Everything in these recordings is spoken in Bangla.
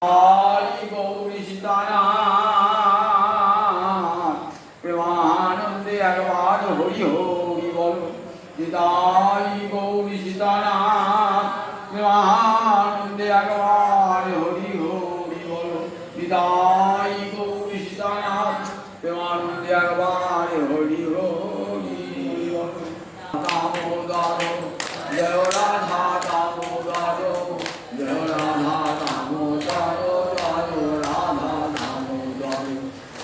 हरि गौरी सीतानाथ प्रेमानंदे अगवाद हरि हरि बोल निताई गौरी सीतानाथ प्रेमानंदे अगवाद हरि हरि बोल निताई गौरी सीतानाथ प्रेमानंदे अगवाद हरि हरि बोल दामोदर जय राधा दामोदर जय राधा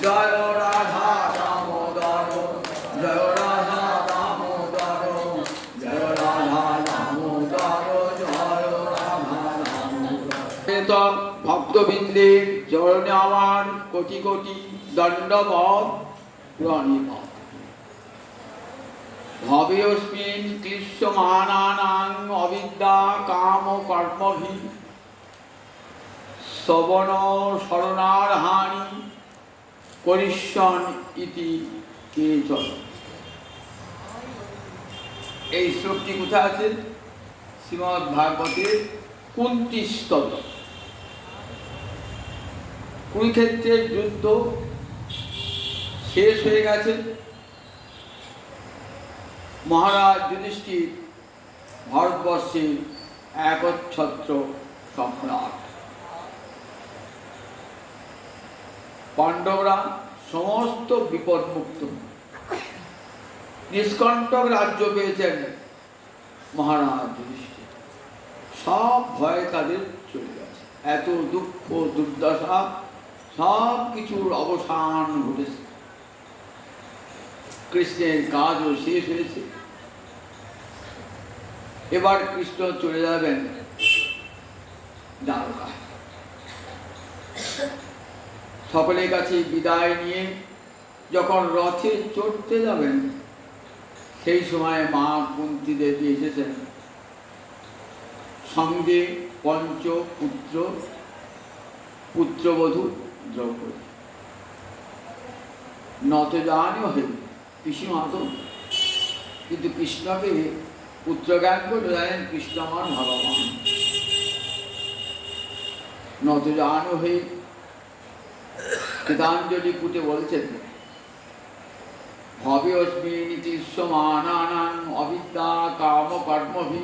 जय राधा दामोदर जय राधा दामोदर जय राधा दामोदर जय राधा दामोदर भक्तबिंदे चरणे आमार कोटि कोटि दंडवत प्रणिपात भवेऽस्मिन् क्लिश्यमानानां अविद्या काम कर्मभि श्रवण शरणार्हानि করিষ্যন ইতি কেচন। এই শ্লোকটি কোথায় আছে? শ্রীমদ্ ভাগবতের 29 স্তব। কুরুক্ষেত্রের যুদ্ধ শেষ হয়ে গেছে। মহারাজ যুধিষ্ঠির ভারতবর্ষের একচ্ছত্র সম্রাট। পাণ্ডবরা সমস্ত বিপদমুক্ত, নিষ্কণ্টক রাজ্য পেয়েছেন মহারাজ যুধিষ্ঠির। সব ভয় তাদের চলে গেছে। এত দুঃখ দুর্দশা সব কিছুর অবসান ঘটেছে। কৃষ্ণের কাজও শেষ হয়েছে। এবার কৃষ্ণ চলে যাবেন দ্বারকায়। সকলের কাছে বিদায় নিয়ে যখন রথে চড়তে যাবেন, সেই সময় মা কুন্তী দেবী এসেছেন, সঙ্গে পঞ্চপুত্র পুত্রবধূ দ্রৌপদী। নতজানু হয়ে পিসিমা তো, কিন্তু কৃষ্ণকে পুত্রজ্ঞান করে জানেন কৃষ্ণ আমার ভগবান। নতজানু হয়ে গীতাঞ্জলি পুটে বলছেন, ভবেऽস্মিन् ক্লিশ্যমানানাং অবিদ্যা কাম কর্মভি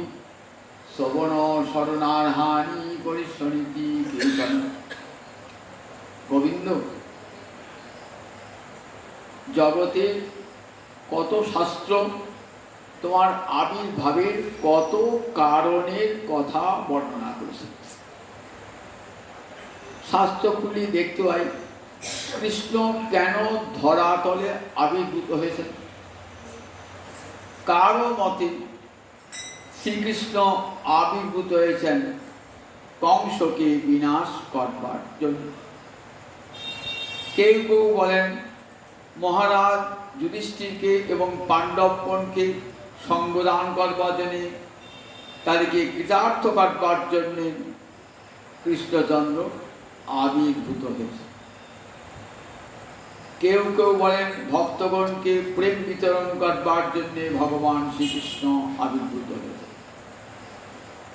শ্রবণ শরণার্হানি করিষ্যন্তি কেচন। গোবিন্দ, জগতে কত শাস্ত্র তোমার আবির্ভাবের কত কারণের কথা বর্ণনা করেছে। শাস্ত্র খুলি দেখতে পাই কৃষ্ণ কেন ধরাতলে আবির্ভূত হয়েছেন। কারো মতে শ্রীকৃষ্ণ আবির্ভূত হয়েছেন কংসকে বিনাশ করবার জন্য। কেউ কেউ বলেন মহারাজ যুধিষ্ঠিরকে এবং পাণ্ডবগণকে সঙ্গদান করবার জন্যে, তাদেরকে কৃতার্থ করবার জন্যে কৃষ্ণচন্দ্র আবির্ভূত হয়েছে। কেউ কেউ বলেন ভক্তগণকে প্রেম বিতরণ করবার জন্য ভগবান শ্রীকৃষ্ণ আবির্ভূত হয়েছে।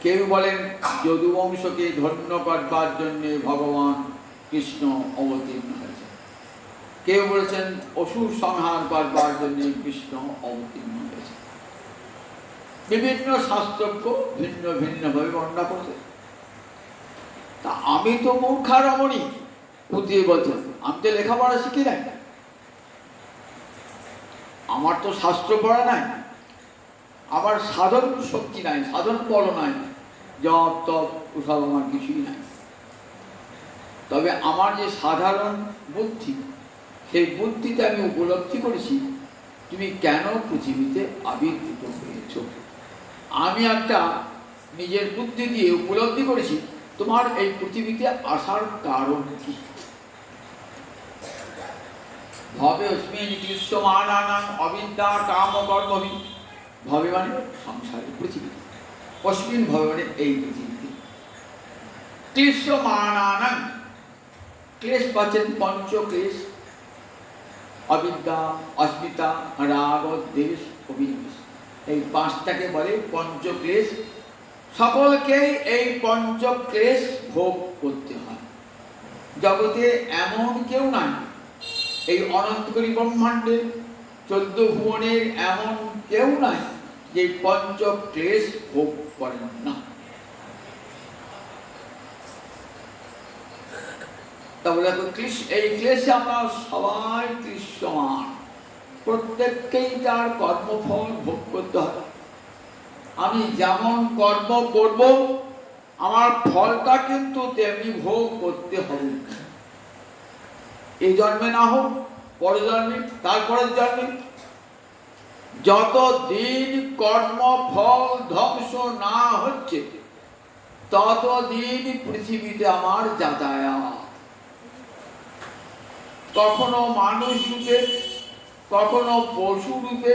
কেউ বলেন যদুবংশকে ধন্য করবার জন্য ভগবান কৃষ্ণ অবতীর্ণ হয়েছে। কেউ বলেছেন অসুর সংহার করবার জন্য কৃষ্ণ অবতীর্ণ হয়েছে। বিভিন্ন শাস্ত্রজ্ঞ ভিন্ন ভিন্নভাবে বর্ণনা করছে। তা আমি তো মূর্খা রমণী, বুঝিয়ে বলছেন আমি তো লেখাপড়া শিখি নাই, আমার তো শাস্ত্র পড়া নাই, আমার সাধন শক্তি নাই, সাধন বল নাই, জপ তপ ওসব আমার কিছুই নাই। তবে আমার যে সাধারণ বুদ্ধি, সেই বুদ্ধিতে আমি উপলব্ধি করেছি তুমি কেন পৃথিবীতে আবির্ভূত হয়েছ। আমি একটা নিজের বুদ্ধি দিয়ে উপলব্ধি করেছি তোমার এই পৃথিবীতে আসার কারণ কি। ভবেऽস্মিन् ক্লিশ্যমানানাং অবিদ্যা কাম কর্মভি। ভবে মানে সংসারে, পৃথিবী। অস্মিন ভবে মানে এই পৃথিবীতে। ক্লিশ্যমানানাং, ক্লেশ পাচ্ছেন পঞ্চক্লেশ, অবিদ্যা, অস্মিতা, রাগ, দ্বেষ, অভিনিবেশ। এই পাঁচটাকে বলে পঞ্চক্লেশ। সকলকে এই পঞ্চক্লেশ ভোগ করতে হয়। জগতে এমন কেউ নাই, এই অনন্তকরী ব্রহ্মাণ্ডের 14 ভুবনের এমন কেউ নাই যে পঞ্চ ক্লেশ ভোগ করেন না। তাহলে এই ক্লেশে আমরা সবাই দৃশ্যমান, প্রত্যেককেই তার কর্মফল ভোগ করতে হবে। আমি যেমন কর্ম করব আমার ফলটা কিন্তু তেমনি ভোগ করতে হবে। এই জন্মে না হোক, পরের জন্মে, তারপরের জন্মে। যতদিন কর্মফল ধ্বংস না হচ্ছে ততদিন পৃথিবীতে আমার যাতায়াত। কখনো মানুষ রূপে, কখনো পশু রূপে,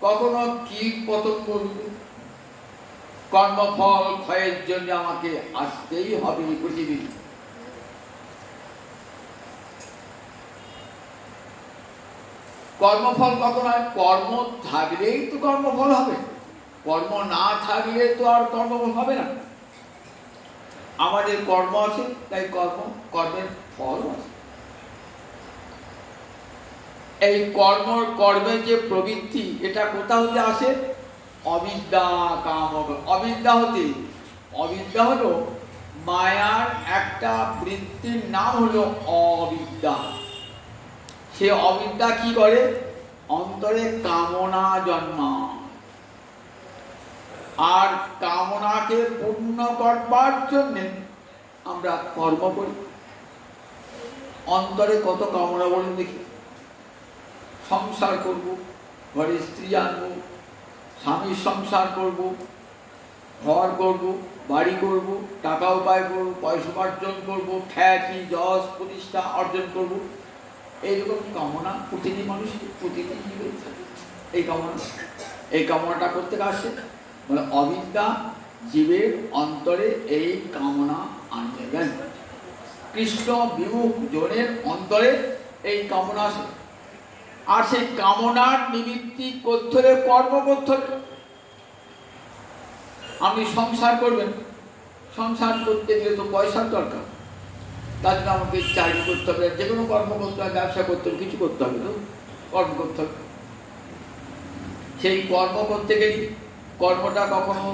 কখনো কীট পতঙ্গ রূপে। কর্মফল ক্ষয়ের জন্য আমাকে আসতেই হবে পৃথিবী। কর্মফল কখন হয়? কর্ম থাকলেই তো কর্মফল হবে, কর্ম না থাকলে তো আর কর্মফল হবে না। আমাদের কর্ম আছে, তাই কর্মের ফল আছে। এই কর্মের যে প্রবৃত্তি, এটা কোথা হতে আসে? অবিদ্যা, কাম। অবিদ্যা হতে, অবিদ্যা হলো মায়ার একটা বৃত্তির নাম হলো অবিদ্যা। সে অবিদ্যা কি করে? অন্তরে কামনা জন্মায়, আর কামনাকে পূর্ণ করবার জন্য আমরা কর্ম করি। অন্তরে কত কামনা বলুন দেখি। সংসার করব, ঘরে স্ত্রী আনবো, স্বামীর সংসার করব, ঘর করব, বাড়ি করব, টাকা উপায় করব, পয়সা উপার্জন করব, খ্যাতি যশ প্রতিষ্ঠা অর্জন করব। এইরকম কামনা প্রতিটি মানুষের, প্রতিটি জীবের থাকে। এই কামনাটা করতে আসে বলে অবিদ্যা জীবের অন্তরে এই কামনা আনতে গেল। কৃষ্ণ বিমুখ জনের অন্তরে এই কামনা আসে। আর সেই কামনার নিমিত্তি করতে হলে কর্ম করতে হবে। আপনি সংসার করবেন, সংসার করতে গেলে তো পয়সার দরকার। তার জন্য আমাকে চাকরি করতে হবে, যে কোনো কর্ম করতে হবে, ব্যবসা করতে হবে, কিছু করতে হবে, তো কর্ম করতে হবে। সেই কর্ম করতে গেলে কর্মটা কখনো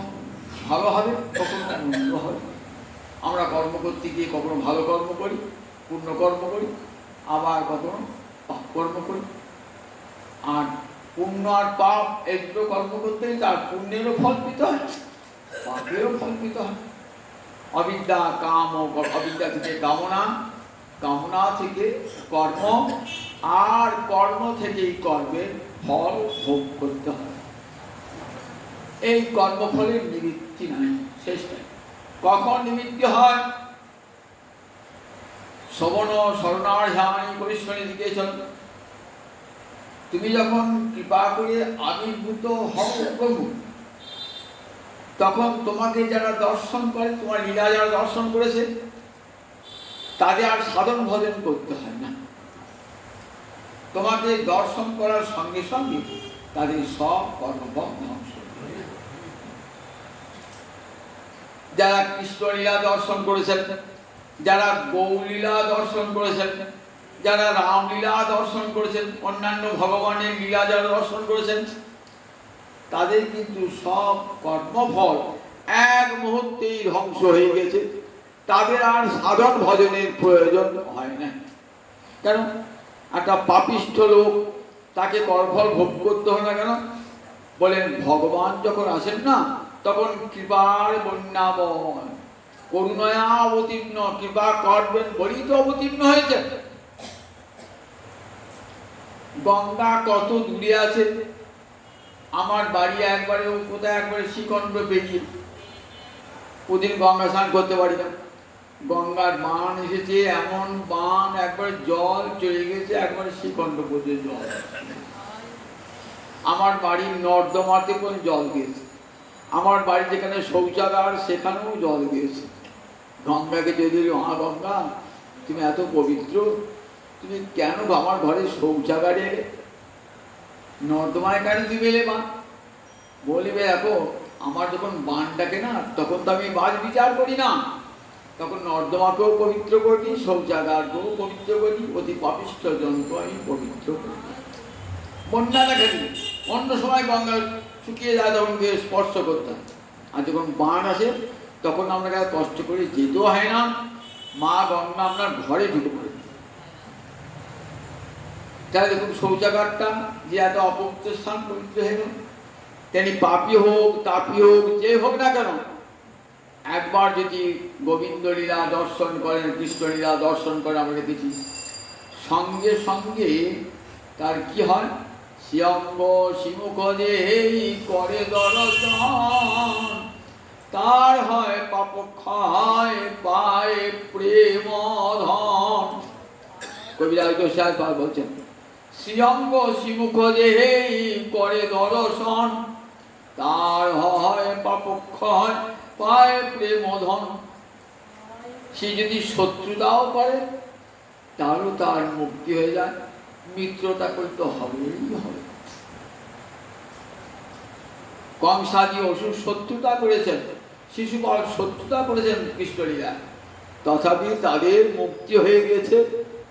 ভালো হবে, কখনো মন্দ হবে। আমরা কর্ম করতে গিয়ে কখনো ভালো কর্ম করি, পূর্ণ কর্ম করি, আবার কখনো পাপ কর্ম করি। আর পুণ্য আর পাপ এই দুটো কর্ম করতে গেলে তার পুণ্যেরও ফল পেতে হয়, পাপেরও ফল পেতে হয়। অবিদ্যা, কাম, অবিদ্যা থেকে কামনা, কামনা থেকে কর্ম, আর কর্ম থেকেই কর্মের ফল ভোগ করতে হয়। এই কর্মফলের নিবৃত্তি নাই, শেষ নাই। কখন নিবৃত্তি হয়? শ্রবণ শরণার্থানি পরিশ্রমী দিকে চল। তুমি যখন কৃপা করে আবির্ভূত হও প্রভু, তখন তোমাকে যারা দর্শন করে, তোমার লীলা যারা দর্শন করেছে, তাদের আর সাধন ভজন করতে হয় না। তোমাকে দর্শন করার সঙ্গে সঙ্গে তাদের সব কর্মফল ধ্বংস। যারা কৃষ্ণলীলা দর্শন করেছেন, যারা গৌলীলা দর্শন করেছেন, যারা রামলীলা দর্শন করেছেন, অন্যান্য ভগবানের লীলা যারা দর্শন করেছেন, তাদের কিন্তু সব কর্মফল এক মুহূর্তেই ধ্বংস হয়ে গেছে। তাদের আর সাধন ভজনের প্রয়োজন হয় না। কেন? একটা পাপিষ্ঠ লোক, তাকে কর্মফল ভোগ করতে হয় না কেন? বলেন ভগবান যখন আসেন না, তখন কৃপার বন্যাবন, করুণায়া অবতীর্ণ, কৃপা করবেন বলেই তো অবতীর্ণ হয়েছে। গঙ্গা কত দূরে আছে, আমার বাড়ি একবারে কোথায় একবারে শ্রীখণ্ড বেরিয়ে, প্রতিদিন গঙ্গা স্নান করতে পারি না। গঙ্গার বান এসেছে, এমন বান একবারে জল চলে গেছে, একবারে শ্রীখণ্ড পর্যন্ত জল। আমার বাড়ির নর্দমাতে কোনো জল গিয়েছে, আমার বাড়ি যেখানে শৌচাগার সেখানেও জল গিয়েছে। গঙ্গাকে যদি মা গঙ্গা তুমি এত পবিত্র, তুমি কেন আমার ঘরে শৌচাগারে এলে, নর্দমায় কেন তুমি এলে? মা বলবে দেখো, আমার যখন বান ডাকে না, তখন তো আমি বাজ বিচার করি না, তখন নর্দমাকেও পবিত্র করি, শৌচাগারকেও পবিত্র করি, অতি পাপিষ্ঠ জনকে আমি পবিত্র করি। বন্যা দেখা দিল, অন্য সময় গঙ্গা শুকিয়ে যায় তখন গিয়ে স্পর্শ করতাম, আর যখন বান আসে তখন আপনাকে কষ্ট করে যেতেও হয় না, মা গঙ্গা আপনার ঘরে ঢুকে পড়ে। তাহলে দেখুন শৌচাগারটা যে এত অপবিত্র স্থান পবিত্র হয়ে গেল, তেমনি পাপী হোক তাপী হোক যে হোক না কেন, একবার যদি গোবিন্দ লীলা দর্শন করেন, কৃষ্ণ লীলা দর্শন করেন, আমরা দেখেছি সঙ্গে সঙ্গে তার কি হয়, শ্রিয়ঙ্গ শিমুখ যেই করে দর্শন, তার হয় পাপ ক্ষয় পায় প্রেম ধন। কবিরা বলছেন শ্রিয়ঙ্গ শিমুখ যেই করে দর্শন, তার হয় পাপ ক্ষয় পায় প্রেম ধন। সে যদি শত্রুতাও করে তারও তার মুক্তি হয়ে যায়, মিত্রতা করতে হবেই হবে। কংসাদি অসুর শত্রুতা করেছেন, শিশুপাল শত্রুতা করেছেন কৃষ্ণলীলায়, তথাপি তাদের মুক্তি হয়ে গেছে,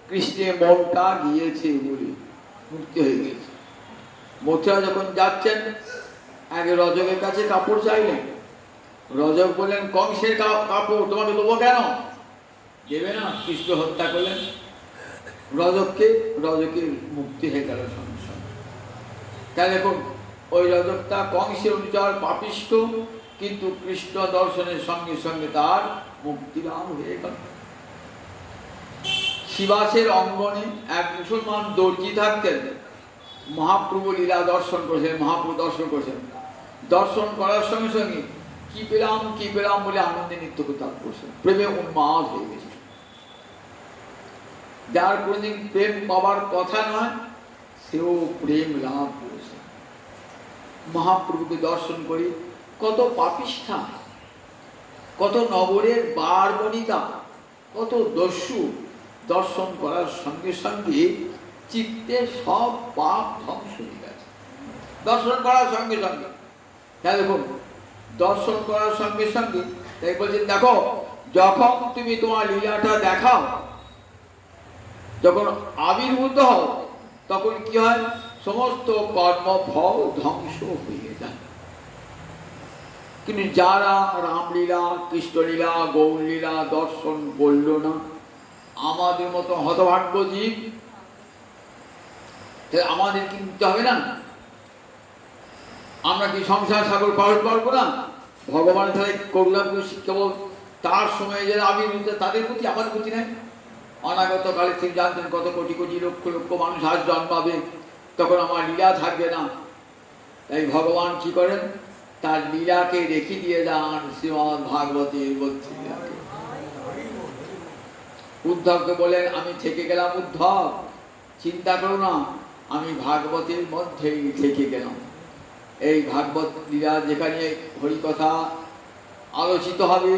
কৃষ্ণের মনটা গিয়েছে বলে মুক্তি হয়ে গেছে। মথুরা যখন যাচ্ছেন আগে রজকের কাছে কাপড় চাইলেন, রজক বললেন কংসের কাপড় তোমাকে দেবো কেন, দেবে না, কৃষ্ণ হত্যা করলেন রজককে, রজকের মুক্তি হয়ে গেল সঙ্গে সঙ্গে। তাই দেখুন ওই রজকটা কংসের অনুচর পাপিষ্ঠ, কিন্তু কৃষ্ণ দর্শনের সঙ্গে সঙ্গে তার মুক্তি লাভ হয়ে গেল। শিবাসের অঙ্গনে এক মুসলমান দর্জি থাকতেন, মহাপ্রভু লীলা দর্শন করেছেন, মহাপ্রভু দর্শন করেছেন, দর্শন করার সঙ্গে সঙ্গে কি পেলাম বলে আনন্দে নৃত্য করতে করছেন, প্রেমে উন্মাদ হয়ে গেছে। যার কোনদিন প্রেম পাবার কথা নয় সেও প্রেম লাভ করেছে। মহাপ্রভুকে দর্শন করি, কত পাপিষ্ঠা, কত নগরের বার বনিতা, কত দস্যু, দর্শন করার সঙ্গে সঙ্গে চিত্তে সব পাপ ধ্বংস হয়ে গেছে, দর্শন করার সঙ্গে সঙ্গে। তাই দেখুন দর্শন করার সঙ্গে সঙ্গে তাই বলছেন দেখো যখন তুমি তোমার লীলাটা দেখাও, যখন আবির্ভূত হও, তখন কি হয়, সমস্ত কর্মফল ধ্বংস হয়ে যায়। কিন্তু যারা রামলীলা, কৃষ্ণলীলা, গৌরলীলা দর্শন করল না, আমাদের মতো হতভাগ্য জীব, আমাদের কিনতে হবে না, আমরা কি সংসার সাগর পার করবো না? ভগবান তাহলে করুণা কেবল তার সময় যারা আবির্ভূত তাদের প্রতি, আমার প্রতি নাই। অনাগত কালে তিনি জানতেন কত কোটি কোটি লক্ষ লক্ষ মানুষ আজ জন্মাবে, তখন আমার লীলা থাকবে না। তাই ভগবান কি করেন, তার লীলাকে রেখে দিয়ে যান শ্রীমদ্ ভাগবতের মধ্যে। উদ্ধবকে বলেন আমি থেকে গেলাম, উদ্ধব চিন্তা করো না, আমি ভাগবতের মধ্যেই থেকে গেলাম। এই ভাগবত লীলা যেখানে হরিকথা আলোচিত হবে,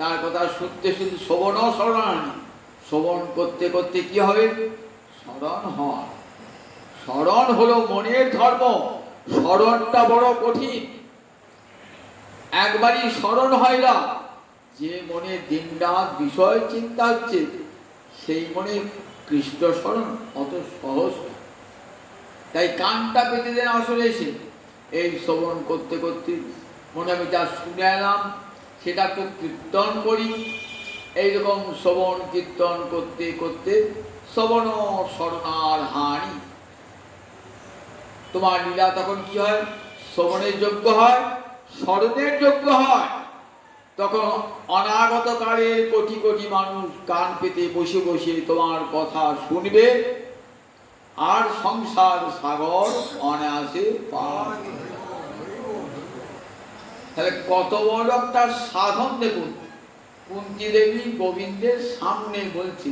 তার কথা শুনতে শুনতে শ্রবণ স্মরণানি, শ্রবণ করতে করতে কি হবে, স্মরণ হয়। স্মরণ হলো মনের ধর্ম, স্মরণটা বড় কঠিন, একবারই স্মরণ হয় না। যে মনে দিনরাত বিষয় চিন্তা হচ্ছে, সেই মনে কৃষ্ণ স্মরণ অত সহজ। তাই কানটা পেতে দেন আসলে এসে, এই শ্রবণ করতে করতে মনে আমি যা শুনে এলাম সেটা তো কীর্তন করি। এইরকম শ্রবণ কীর্তন করতে করতে শ্রবণ স্মরণার হানি। তোমার লীলা তখন কি হয়, শ্রবণের যোগ্য হয়, স্মরণের যোগ্য হয়। তখন অনাগত কালে কোটি কোটি মানুষ কান পেতে বসে বসে তোমার কথা শুনবে, আর সংসার সাগর অনায়াসে পার। তাহলে কত বড় একটা সাধন দেখুন। কুন্তী দেবী গোবিন্দের সামনে বলছে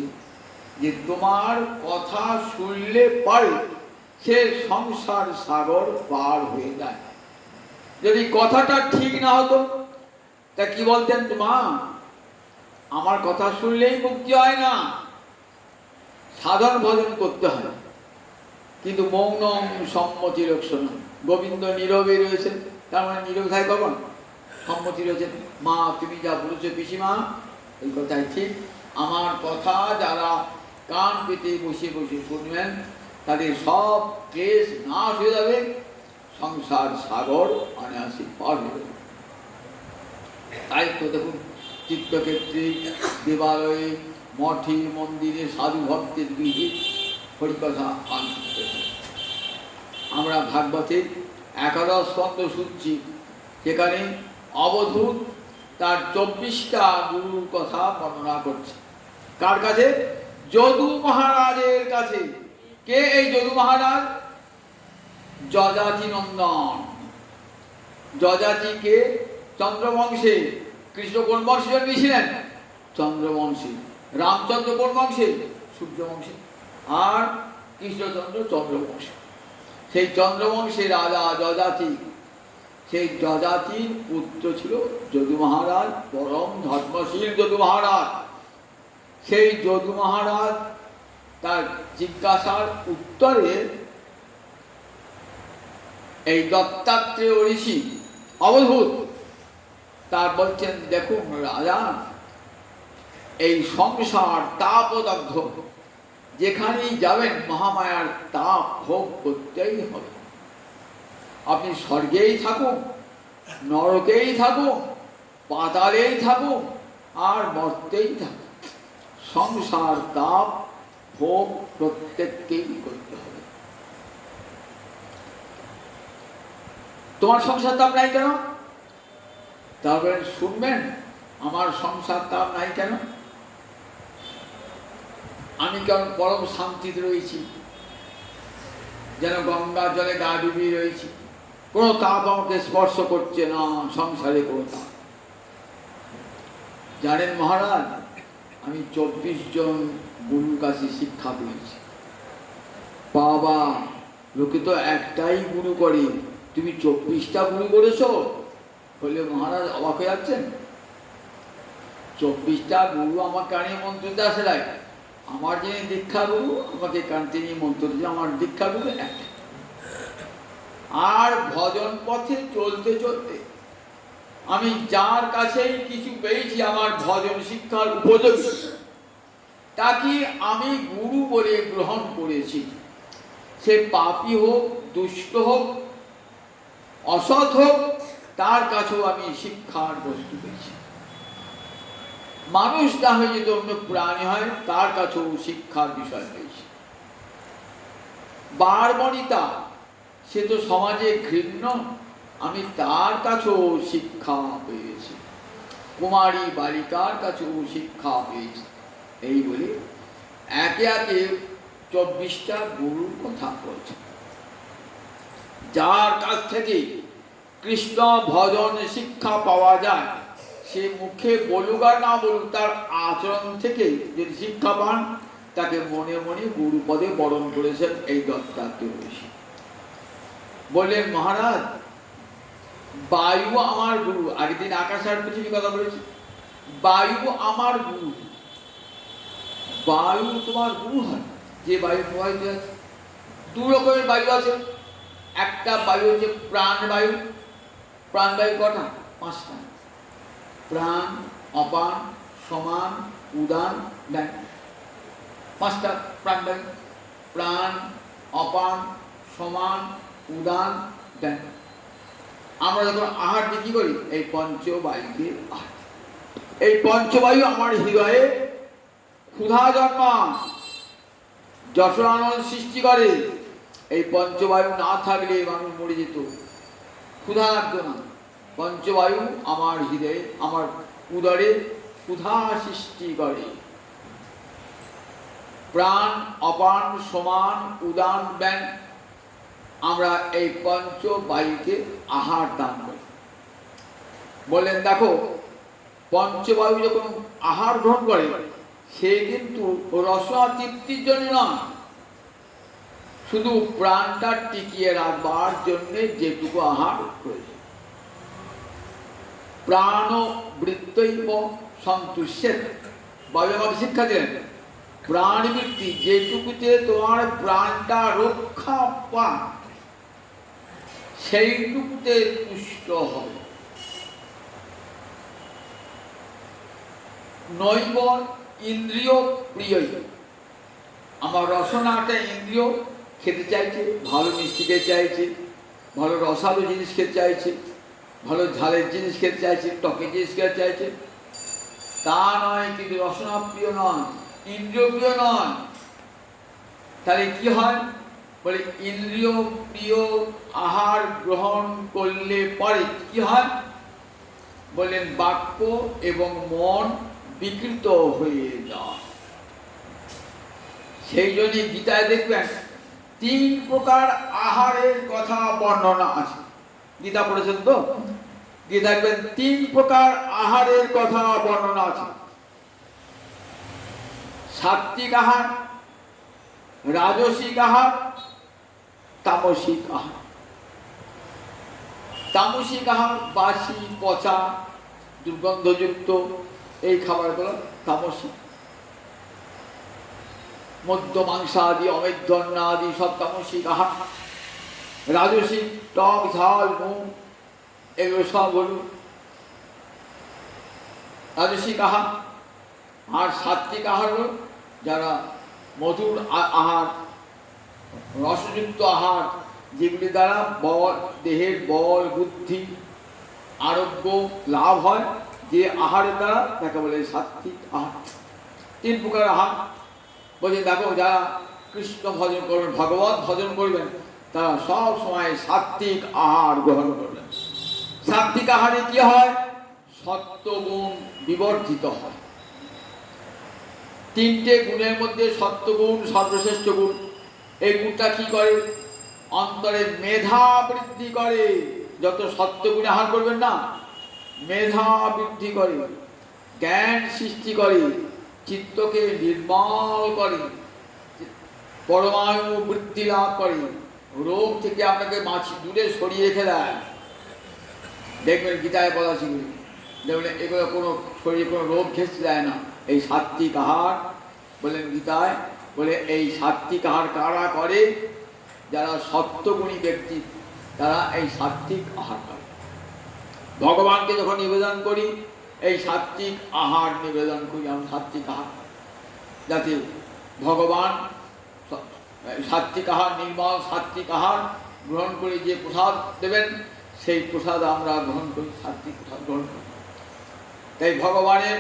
যে তোমার কথা শুনলে পারে সে সংসার সাগর পার হয়ে যায়। যদি কথাটা ঠিক না হতো তা কি বলতেন, মা আমার কথা শুনলেই মুক্তি হয় না, সাধন ভজন করতে হয়। কিন্তু মৌনম সম্মতি লক্ষণ, গোবিন্দ নীরবে রয়েছেন, তার মানে নীরব থাকে কখন, সম্মতি রয়েছেন। মা তুমি যা বলেছো পিসিমা এই কথাই ঠিক। আমার কথা যারা কান পেতে বসে বসে শুনবেন তাদের সব কেস নাশ হয়ে যাবে, সংসার সাগর অনায়াসে পার হয়ে যাবে। তাই তো দেখুন তীর্থক্ষেত্রে, দেবালয়ে, মঠে, মন্দিরে, সাধু ভক্তের গৃহে হরিকথা আলোচিত। আমরা ভাগবতের 11 স্কন্ধ শুনছি, সেখানে অবধূত তার 24টা গুরুর কথা বর্ণনা করছে। কার কাছে? যদু মহারাজের কাছে। কে এই যদু মহারাজ? যযাতি নন্দন। যযাতিকে চন্দ্রবংশে, কৃষ্ণ কোন বংশে জন্মেছিলেন? চন্দ্রবংশে। রামচন্দ্র কোন বংশে? সূর্যবংশে। আর কৃষ্ণচন্দ্র চন্দ্রবংশে। সেই চন্দ্রবংশে রাজা যযাতি, সেই যযাতির পুত্র ছিল যদু মহারাজ, পরম ধর্মশীল যদু মহারাজ। সেই যদু মহারাজ তার জিজ্ঞাসার উত্তরে এই দত্তাত্রেয় ঋষি অবধূত তার বলছেন, দেখুন রাজা, এই সংসার তাপদগ্ধ, যেখানেই যাবেন মহামায়ার তাপ ভোগ করতেই হবে। আপনি স্বর্গেই থাকুন, নরকেই থাকুন, পাতালেই থাকুন, আর মর্তেই থাকুন, সংসার তাপ ভোগ প্রত্যেককেই করতে হবে। তোমার সংসার তাপ নাই কেন? তারপরে শুনবেন, আমার সংসার তাপ নাই কেন? আমি কেমন পরম শান্তিতে রয়েছি, যেন গঙ্গা জলে গা ডুবিয়ে রয়েছি, কোনো তাপ আমাকে স্পর্শ করছে না, সংসারে কোনো তাপ। জানেন মহারাজ, আমি 24 জন গুরুর কাছে শিক্ষা পেয়েছি। বাবা, লোকে তো একটাই গুরু করে, তুমি 24টা গুরু করেছো বলে মহারাজ অবাক হয়ে যাচ্ছেন। 24টা গুরু আমার কানে মন্ত্র দিতে আসে নাই। আমার যিনি দীক্ষা গুরু আমাকে কানতে নিয়ে মন্ত্র দিচ্ছে, আমার দীক্ষা গুরু একটা। আর ভজন পথে চলতে চলতে আমি যার কাছেই কিছু পেয়েছি আমার ভজন শিক্ষার উপযোগী, তাকে আমি গুরু বলে গ্রহণ করেছি। সে পাপী হোক, দুষ্ট হোক, অসৎ হোক, তার কাছেও আমি শিক্ষার বস্তু পেয়েছি। মানুষ না হয়ে যদি অন্য প্রাণী হয়, তার কাছেও শিক্ষার বিষয় পেয়েছি। বারবনিতা, সে তো সমাজে ঘৃণ্য, আমি তার কাছেও শিক্ষা পেয়েছি। কুমারী বালিকার কাছেও শিক্ষা পেয়েছি। এই বলে একে একে 24টা গুরুর কথা বলছে। যার কাছ থেকে কৃষ্ণ ভজন শিক্ষা পাওয়া যায়, সে মুখে বলুক আর না বলুক, তার আচরণ থেকে যদি শিক্ষা পান, তাকে মনে মনে গুরু পদে বরণ করেছেন এই দত্তাত্রেয় ঋষি। বললেন, মহারাজ, বায়ু আমার গুরু। আগের দিন আকাশ আর পৃথিবীর কথা বলেছি। বায়ু আমার গুরু। বায়ু তোমার গুরু হয়? যে বায়ু প্রবাহিত আছে, 2 রকমের বায়ু আছে। একটা বায়ু হচ্ছে প্রাণবায়ু। প্রাণবায়ু কটা? 5টা। প্রাণ, অপান, সমান, উদান, ব্যয়। 5টা প্রাণবায়ু। প্রাণ, অপান, সমান, উদান, ব্যয়। আমরা যখন আহার দিয়ে কি করি? এই পঞ্চবায়ুকে আহার। এই পঞ্চবায়ু আমার হৃদয়ে ক্ষুধা জন্মান, যশোরানল সৃষ্টি করে। এই পঞ্চবায়ু না থাকলে মানুষ মরে যেত, ক্ষুধা লাগতো না। পঞ্চবায়ু আমার হৃদয়ে, আমার উদরে ক্ষুধা সৃষ্টি করে। প্রাণ, অপান, সমান, উদান, ব্যয়, আমরা এই পঞ্চবায়ুকে আহার দান করি। বললেন, দেখো, পঞ্চবায়ু যখন আহার গ্রহণ করে, সে কিন্তু রসনা তৃপ্তির জন্য নয়, শুধু প্রাণটা টিকিয়ে রাখবার জন্য যেটুকু আহার প্রয়োজন। প্রাণ বৃত্তৈব সন্তুষ্যেত। বায়ু আমাকে শিক্ষা দিলেন, প্রাণ বৃত্তি, যেটুকুতে তোমার প্রাণটা রক্ষা পায়, সেইটুকুতে তুষ্ট হবে। নৈব ইন্দ্রিয় প্রিয়, আমার রসনা একটা ইন্দ্রিয় খেতে চাইছে, ভালো মিষ্টি খেতে চাইছে, ভালো রসালো জিনিস খেতে চাইছে, ভালো ঝালের জিনিস খেতে চাইছে, টকের জিনিস খেতে চাইছে, তা নয়, কিন্তু রসনা প্রিয় নয়, ইন্দ্রিয় প্রিয় নয়। তাহলে কি হয়? বলে ইন্দ্রিয় প্রিয় আহার গ্রহণ করলে পরে কি হয়? বললেন বাক্য এবং মন বিকৃত হয়ে যায়। সেই জন্য গীতায় দেখবেন 3 প্রকার আহারের কথা বর্ণনা আছে। গীতা পড়েছেন তো? গীতা দেখবেন 3 প্রকার আহারের কথা বর্ণনা আছে। সাত্বিক আহার, রাজসিক আহার, তামসিক আহার। তামসিক আহার বাসি, পচা, দুর্গন্ধযুক্ত এই খাবারগুলো তামসিক। মদ্য, মাংসাদি, অমেধ্য অন্ন আদি সব তামসিক আহার। রাজসিক টক, ঝাল, নুন এগুলো সব হলো রাজসিক আহার। আর সাত্বিক আহার হল যারা মধুর আহার, রসযুক্ত আহার, যেগুলি দ্বারা দেহের বল, বুদ্ধি, আরোগ্য লাভ হয়, যে আহারের দ্বারা তাকে বলে সাত্বিক আহার। 3 প্রকার আহার বলছে। দেখো, যারা কৃষ্ণ ভজন করবেন, ভগবত ভজন করবেন, তারা সব সময় সাত্বিক আহার গ্রহণ করবেন। সাত্বিক আহারে কি হয়? সত্ত্বগুণ বিবর্ধিত হয়। 3টে গুণের মধ্যে সত্ত্বগুণ সর্বশ্রেষ্ঠ গুণ। এই গুণটা কি করে? অন্তরে মেধা বৃদ্ধি করে। যত সত্ত্বগুণে আহার করবেন না, মেধা বৃদ্ধি করে, জ্ঞান সৃষ্টি করে, চিত্তকে নির্মল করে, পরমায়ু বৃদ্ধি লাভ করে, রোগ থেকে আপনাকে দূরে সরিয়ে রেখে দেয়। দেখবেন গীতায় বলা ছিল, দেখবেন এগুলো কোনো শরীরে কোনো রোগ ঘেঁষতে দেয় না। এই সাত্বিক আহার বলেন গীতায়, বলে এই সাত্বিক আহার কারা করে? যারা সত্যগুণী ব্যক্তি, তারা এই সাত্বিক আহার করে। ভগবানকে যখন নিবেদন করি, এই সাত্বিক আহার নিবেদন করি। আমরা সাত্বিক আহার, যাতে ভগবান সাত্বিক আহার, নির্মল সাত্বিক আহার গ্রহণ করে যে প্রসাদ দেবেন, সেই প্রসাদ আমরা গ্রহণ করি, সাত্বিক প্রসাদ গ্রহণ করি। তাই ভগবানের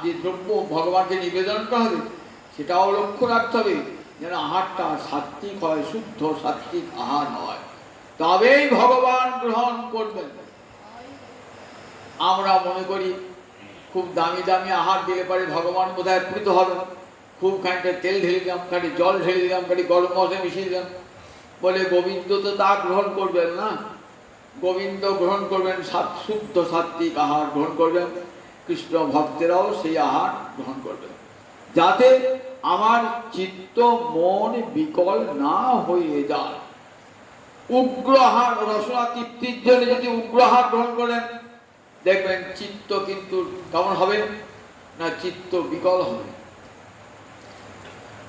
যে দ্রব্য ভগবানকে নিবেদন করা হবে, সেটাও লক্ষ্য রাখতে হবে যেন আহারটা সাত্বিক হয়, শুদ্ধ সাত্বিক আহার হয়, তবেই ভগবান গ্রহণ করবেন। আমরা মনে করি খুব দামি দামি আহার দিলে পারে ভগবান বোধহয় প্রীত হবে, খুব খানিকটা তেল ঢেলে দিলাম, খানিক জল ঢেলে দিলাম, খানিক গরম মশলা মিশিয়ে দিলাম, বলে গোবিন্দ তো তা গ্রহণ করবেন না। গোবিন্দ গ্রহণ করবেন শুদ্ধ সাত্বিক আহার গ্রহণ করবেন। কৃষ্ণ ভক্তেরাও সেই আহার গ্রহণ করবেন, যাতে আমার চিত্ত মন বিকল না হয়ে যায়। উগ্র আহার, রসনা তৃপ্তির জন্য যদি উগ্র আহার গ্রহণ করেন, দেখবেন চিত্ত কিন্তু কেমন হবে না, চিত্ত বিকল হবে।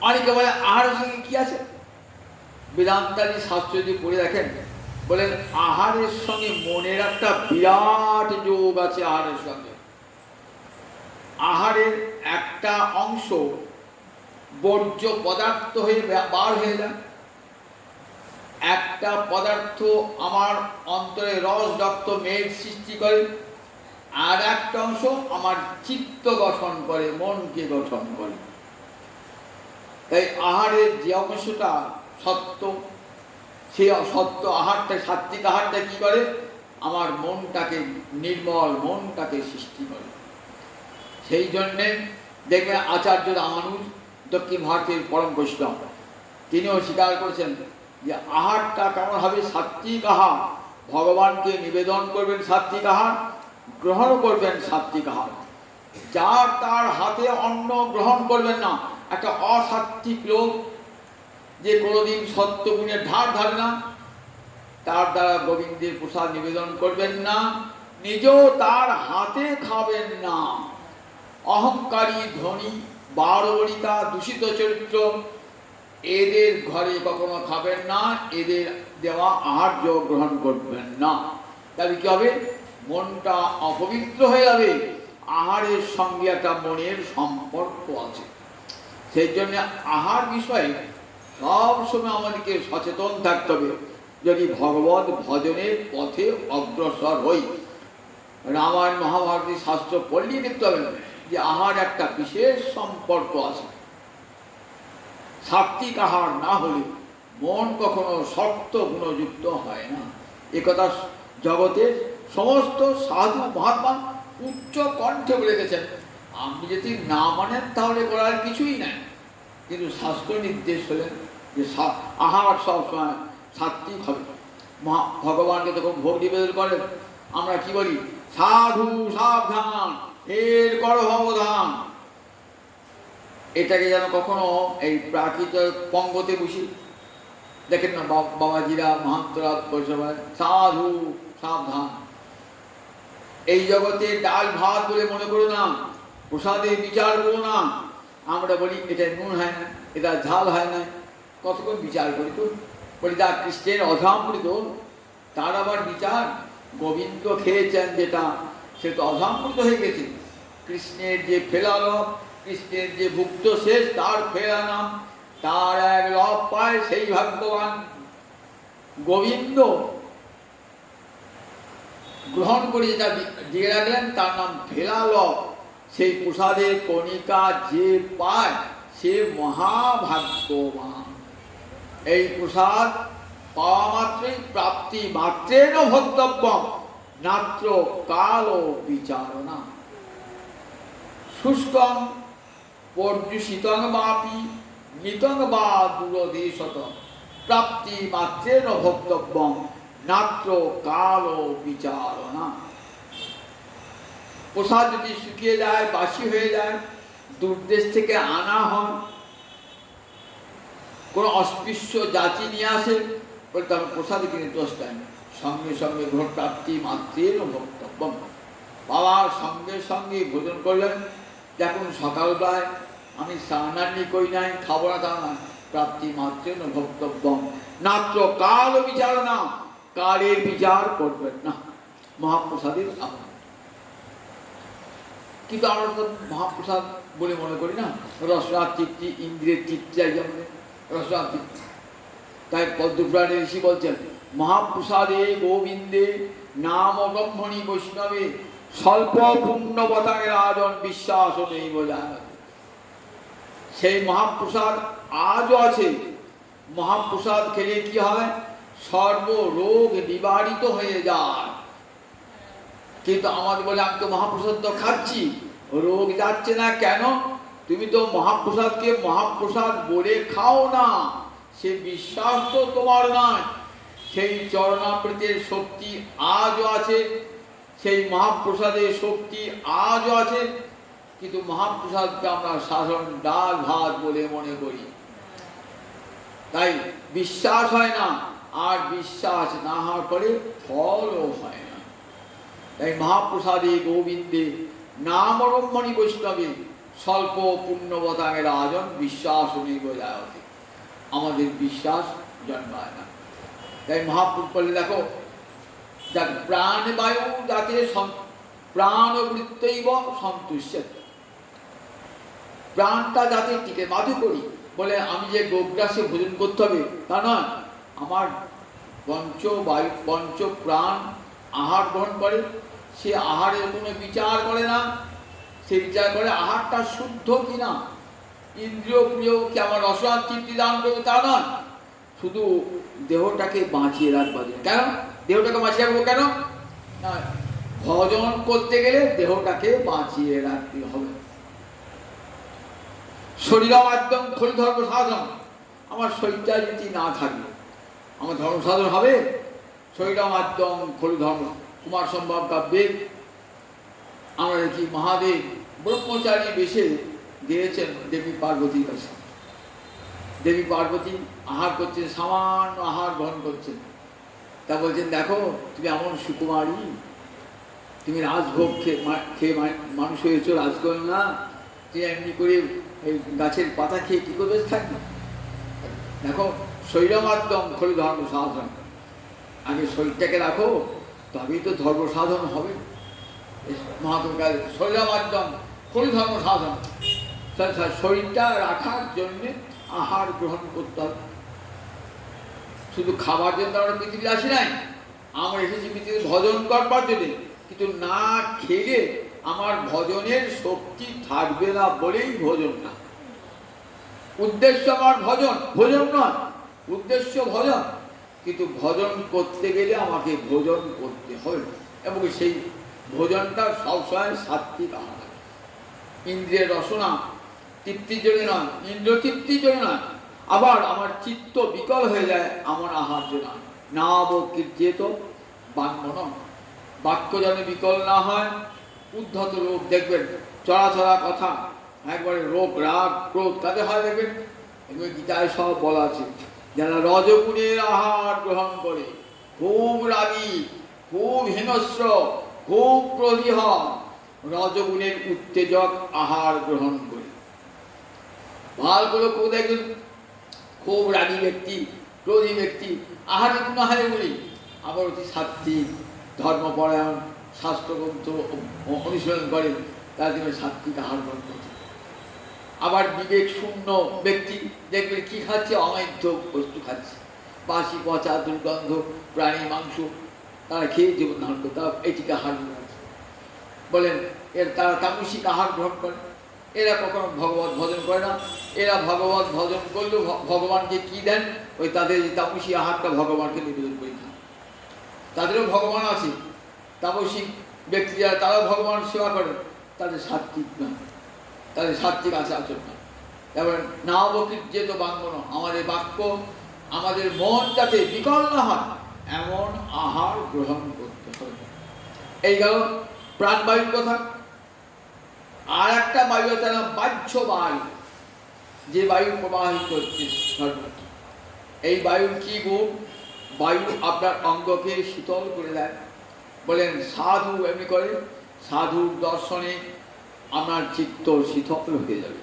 অনেকে বলে আহারের সঙ্গে কি আছে? বেদান্তাদি শাস্ত্র যদি পড়ে দেখেন, বলেন আহারের সঙ্গে মনের একটা বিরাট যোগ আছে। আহারের সঙ্গে আহারের একটা অংশ বর্জ্য পদার্থ হয়ে বার হয়ে যায়, একটা পদার্থ আমার অন্তরে রস রক্ত মেঘ সৃষ্টি করে, আর একটা অংশ আমার চিত্ত গঠন করে, মনকে গঠন করে। তাই আহারের যে অংশটা সত্য, সেই সত্য আহারটা, সাত্বিক আহারটা কি করে? আমার মনটাকে নির্মল, মনটাকে সৃষ্টি করে। সেই জন্যে দেখবেন আচার্য রামানুজ, দক্ষিণ ভারতের পরম বৈষ্ণব, তিনিও স্বীকার করেছেন যে আহারটা কেমন হবে? সাত্বিক আহার। ভগবানকে নিবেদন করবেন সাত্বিক আহার, গ্রহণ করবেন সাত্বিক আহার। যার তার হাতে অন্ন গ্রহণ করবেন না। একটা অসাত্বিক লোক যে কোনোদিন সত্যগুণের ধার ধারে না, তার দ্বারা গোবিন্দের প্রসাদ নিবেদন করবেন না, নিজেও তার হাতে খাবেন না। অহংকারী, ধনী, বারবরিতা, দূষিত চরিত্র, এদের ঘরে কখনো খাবেন না, এদের দেওয়া আহার্য গ্রহণ করবেন না। তাহলে কি হবে? মনটা অপবিত্র হয়ে যাবে, আহারের সঙ্গে একটা মনের সম্পর্ক আছে। সেই জন্য আহার বিষয়ে সবসময় আমাদেরকে সচেতন থাকতে হবে। যদি ভগবত ভজনের পথে অগ্রসর হই, রামায়ণ মহাভারতের শাস্ত্র পড়লেই দেখতে হবে যে আহার একটা বিশেষ সম্পর্ক আছে। সাত্বিক আহার না হলে মন কখনো শক্ত গুণযুক্ত হয় না। একথা জগতের সমস্ত সাধু মহাত্মা উচ্চ কণ্ঠে বলে গেছেন। আপনি যদি না মানেন তাহলে করার কিছুই নাই, কিন্তু শাস্ত্র নির্দেশ হলেন যে আহার সবসময় সাত্বিক হবে। ভগবানকে তখন ভোগ নিবেদন করেন, আমরা কি বলি? সাধু সাবধান, এর করো অবধান। এটাকে যেন কখনো এই প্রাকৃত পঙ্গতে বসি দেখেন না, বাবাজিরা মহান্তরা পরিষেবায় সাধু সাবধান। এই জগতে ডাল ভাত বলে মনে করো না, প্রসাদে বিচার করো না। আমরা বলি এটা নুন হয় না, এটা ঝাল হয় না, কতক্ষণ বিচার করি তো। বলি যা কৃষ্ণের অধামৃত তার আবার বিচার? গোবিন্দ খেয়েছেন যেটা, সে তো অধামৃত হয়ে গেছে। কৃষ্ণের যে ফেলালো, কৃষ্ণের যে ভুক্ত শেষ তার ফেরা নাম, তার এক লভ পায় সেই ভাগ্যবান। গোবিন্দ গ্রহণ করে যেটা দিয়ে রাখলেন তার নাম ফেলালো। সেই প্রসাদের কণিকা যে পায় সে মহাভাগ্যবান। এই প্রসাদ পাওয়া মাত্রই প্রাপ্তি মাত্রেণ ভোক্তব্যম, নাত্র কাল বিচারণা। শুষ্কং পর্যুষিতং বাপি নিতং বা দূরদেশত, প্রাপ্তি মাত্রেণ ভোক্তব্যম, নাত্র কাল বিচারণা। প্রসাদ যদি শুকিয়ে যায়, বাসি হয়ে যায়, দূরদেশ থেকে আনা হয়, কোনো অস্পৃশ্য জাতি নিয়ে আসে, বলে তার প্রসাদে কিন্তু দোষ দেয় না, সঙ্গে সঙ্গে গ্রহণ প্রাপ্তি মাত্রেণ ভোক্তব্যম। বাবার সঙ্গে সঙ্গে ভোজন করলেন। যখন সকালবেলায় আমি স্নানান্নি করি নাই, খাবো না তা না, প্রাপ্তি মাত্রেণ ভোক্তব্যম, নাত্র কাল বিচারণা, কালের বিচার করবেন না। মহাপ্রসাদের আপন। কিন্তু আমরা তো মহাপ্রসাদ বলে মনে করি না, রসনাথ তৃপ্তি, ইন্দ্রিয়ের তৃপ্তি, রসনাথ তৃপ্তি। তাই পদ্মপুরাণে ঋষি বলছেন, মহাপ্রসাদে গোবিন্দে নাম ব্রহ্মণী বৈষ্ণবে স্বল্প পুণ্যবতাকে রাজন বিশ্বাস নেই বোঝায়। সেই মহাপ্রসাদ আজও আছে। মহাপ্রসাদ খেলে কি হয়? সর্বরোগ নিবারিত হয়ে যায়। কিন্তু আমাদের বলে আমি তো মহাপ্রসাদ তো খাচ্ছি, রোগ যাচ্ছে না কেন? তুমি তো মহাপ্রসাদকে মহাপ্রসাদ বলে খাও না, সে বিশ্বাস তো তোমার নয়। সেই চরণামৃতের শক্তি আজও আছে, সেই মহাপ্রসাদের শক্তি আজও আছে, কিন্তু মহাপ্রসাদকে আমরা সাধারণ ডাল ভাত বলে মনে করি। তাই বিশ্বাস হয় না, আর বিশ্বাস না হওয়ার পরে ফলও হয় না। তাই মহাপ্রসাদে গোবিন্দে নাম ব্রহ্মণী বৈষ্ণবে স্বল্প পুণ্যবতাকে রাজন বিশ্বাস নেই বোঝায়। আমাদের বিশ্বাস জন্মায় না। তাই মহাপুরুষ বলে দেখো, যাক প্রাণবায়ু যাতে প্রাণবৃত্তৈব সন্তুষ্ট, প্রাণটা যাতে টিকে বাধু করি বলে আমি যে গোগ্রাসে ভোজন করতে হবে তা নয়। আমার পঞ্চবায়ু পঞ্চ প্রাণ আহার গ্রহণ করে, সে আহারের কোনো বিচার করে না। সে বিচার করে আহারটা শুদ্ধ কিনা, ইন্দ্রিয় প্রিয় কি আমার রসনাথ তৃপ্তি দান করবে তা নয়, শুধু দেহটাকে বাঁচিয়ে রাখবো। কেন দেহটাকে বাঁচিয়ে রাখবো? কেন না, ভজন করতে গেলে দেহটাকে বাঁচিয়ে রাখতে হবে। শরীর একদম খলি ধর্ম সাধন। আমার শরীরটা যদি না থাকবে আমার ধর্ম সাধন হবে? শরীর একদম খলি ধর্ম। কুমার সম্ভব কাব্যের আমরা দেখি মহাদেব ব্রহ্মচারী বেশে গিয়েছেন দেবী পার্বতীর কাছে। দেবী পার্বতী আহার করছেন, সামান্য আহার গ্রহণ করছেন। তা বলছেন, দেখো তুমি এমন সুকুমারী, তুমি রাজভোগ খেয়ে মানুষ হয়েছ, রাজকন্যা, তুমি এমনি করে এই গাছের পাতা খেয়ে কি করবে থাকবে? দেখো শরীরমাধ্যম খলি ধর্ম সাধন। আগে শরীরটাকে রাখো, তবেই তো ধর্ম সাধন হবে। মহাকবি কাজে শরীরামার্জন খলু ধর্ম সাধন, শরীরটা রাখার জন্যে আহার গ্রহণ করতে হবে। শুধু খাবার জন্য আমরা পৃথিবী আসি নাই, আমরা এসেছি পৃথিবীতে ভজন করবার জন্যে, কিন্তু না খেলে আমার ভজনের শক্তি থাকবে না বলেই ভোজন না। উদ্দেশ্য আমার ভজন, ভোজন নয়, উদ্দেশ্য ভজন, কিন্তু ভজন করতে গেলে আমাকে ভোজন করতে হবে, এবং সেই ভোজনটা সবসময় সাত্বিক আহার। ইন্দ্রিয়ের রসনা তৃপ্তির জন্য নয়, ইন্দ্র তৃপ্তির জন্য নয়, আবার আমার চিত্ত বিকল হয়ে যায় আমার আহার জন্য না। অবকীর্যেত বাক্যন, বাক্য যেন বিকল না হয়। উদ্ধত রোগ দেখবেন, চড়াচড়া কথা, একবারে রোগ রাগ ক্রোধ কাজে হয় দেখবেন, এগুলো গীতায় সব বলা আছে। যারা রজগুণের আহার গ্রহণ করে খুব রাগী, খুব হিংস্র, খুব ক্রোধী হয়, রজগুণের উত্তেজক আহার গ্রহণ করে। ভালগুলো কেউ দেখবেন খুব রাগী ব্যক্তি, ক্রোধী ব্যক্তি, আহারে গুণ আহারে বলি, আবার অতি সাত্বিক ধর্মপরায়ণ শাস্ত্রগ্রন্থ অনুশীলন করে, তার জন্য সাত্বিক আহার গ্রহণ করছে। আবার বিবেক শূন্য ব্যক্তি দেখবেন কি খাচ্ছে, অমৈধ্য বস্তু খাচ্ছে, বাসি পচা দুর্গন্ধ প্রাণী মাংস তারা খেয়ে জীবন ধারণ করে, তারা এটিকে আহার গ্রহণ করছে। বলেন এর তারা তামসিক আহার গ্রহণ করে, এরা কখনো ভগবত ভজন করে না। এরা ভগবত ভজন করলেও ভগবানকে কি দেন, ওই তাদের তামসিক আহারটা ভগবানকে নিবেদন করে খান। তাদেরও ভগবান আছে, তামসিক ব্যক্তি যারা তারাও ভগবান সেবা করে, তাদের সাত্বিক না, তাদের সাত্বিক আছে আচরণ না। এবার না অবকীর্যেত বাক্যন, আমাদের বাক্য আমাদের মন যাতে বিকল না হয় এমন আহার গ্রহণ করতে হবে। এই গেল প্রাণবায়ুর কথা। আর একটা বায়ু আছে না বাহ্য বায়ু, যে বায়ু প্রবাহিত হচ্ছে সর্বত্র। এই বায়ুর কি গুণ? বায়ু আপনার অঙ্গকে শীতল করে দেয়। বলেন সাধু এমনি করে, সাধুর দর্শনে আপনার চিত্ত শীতল হয়ে যাবে।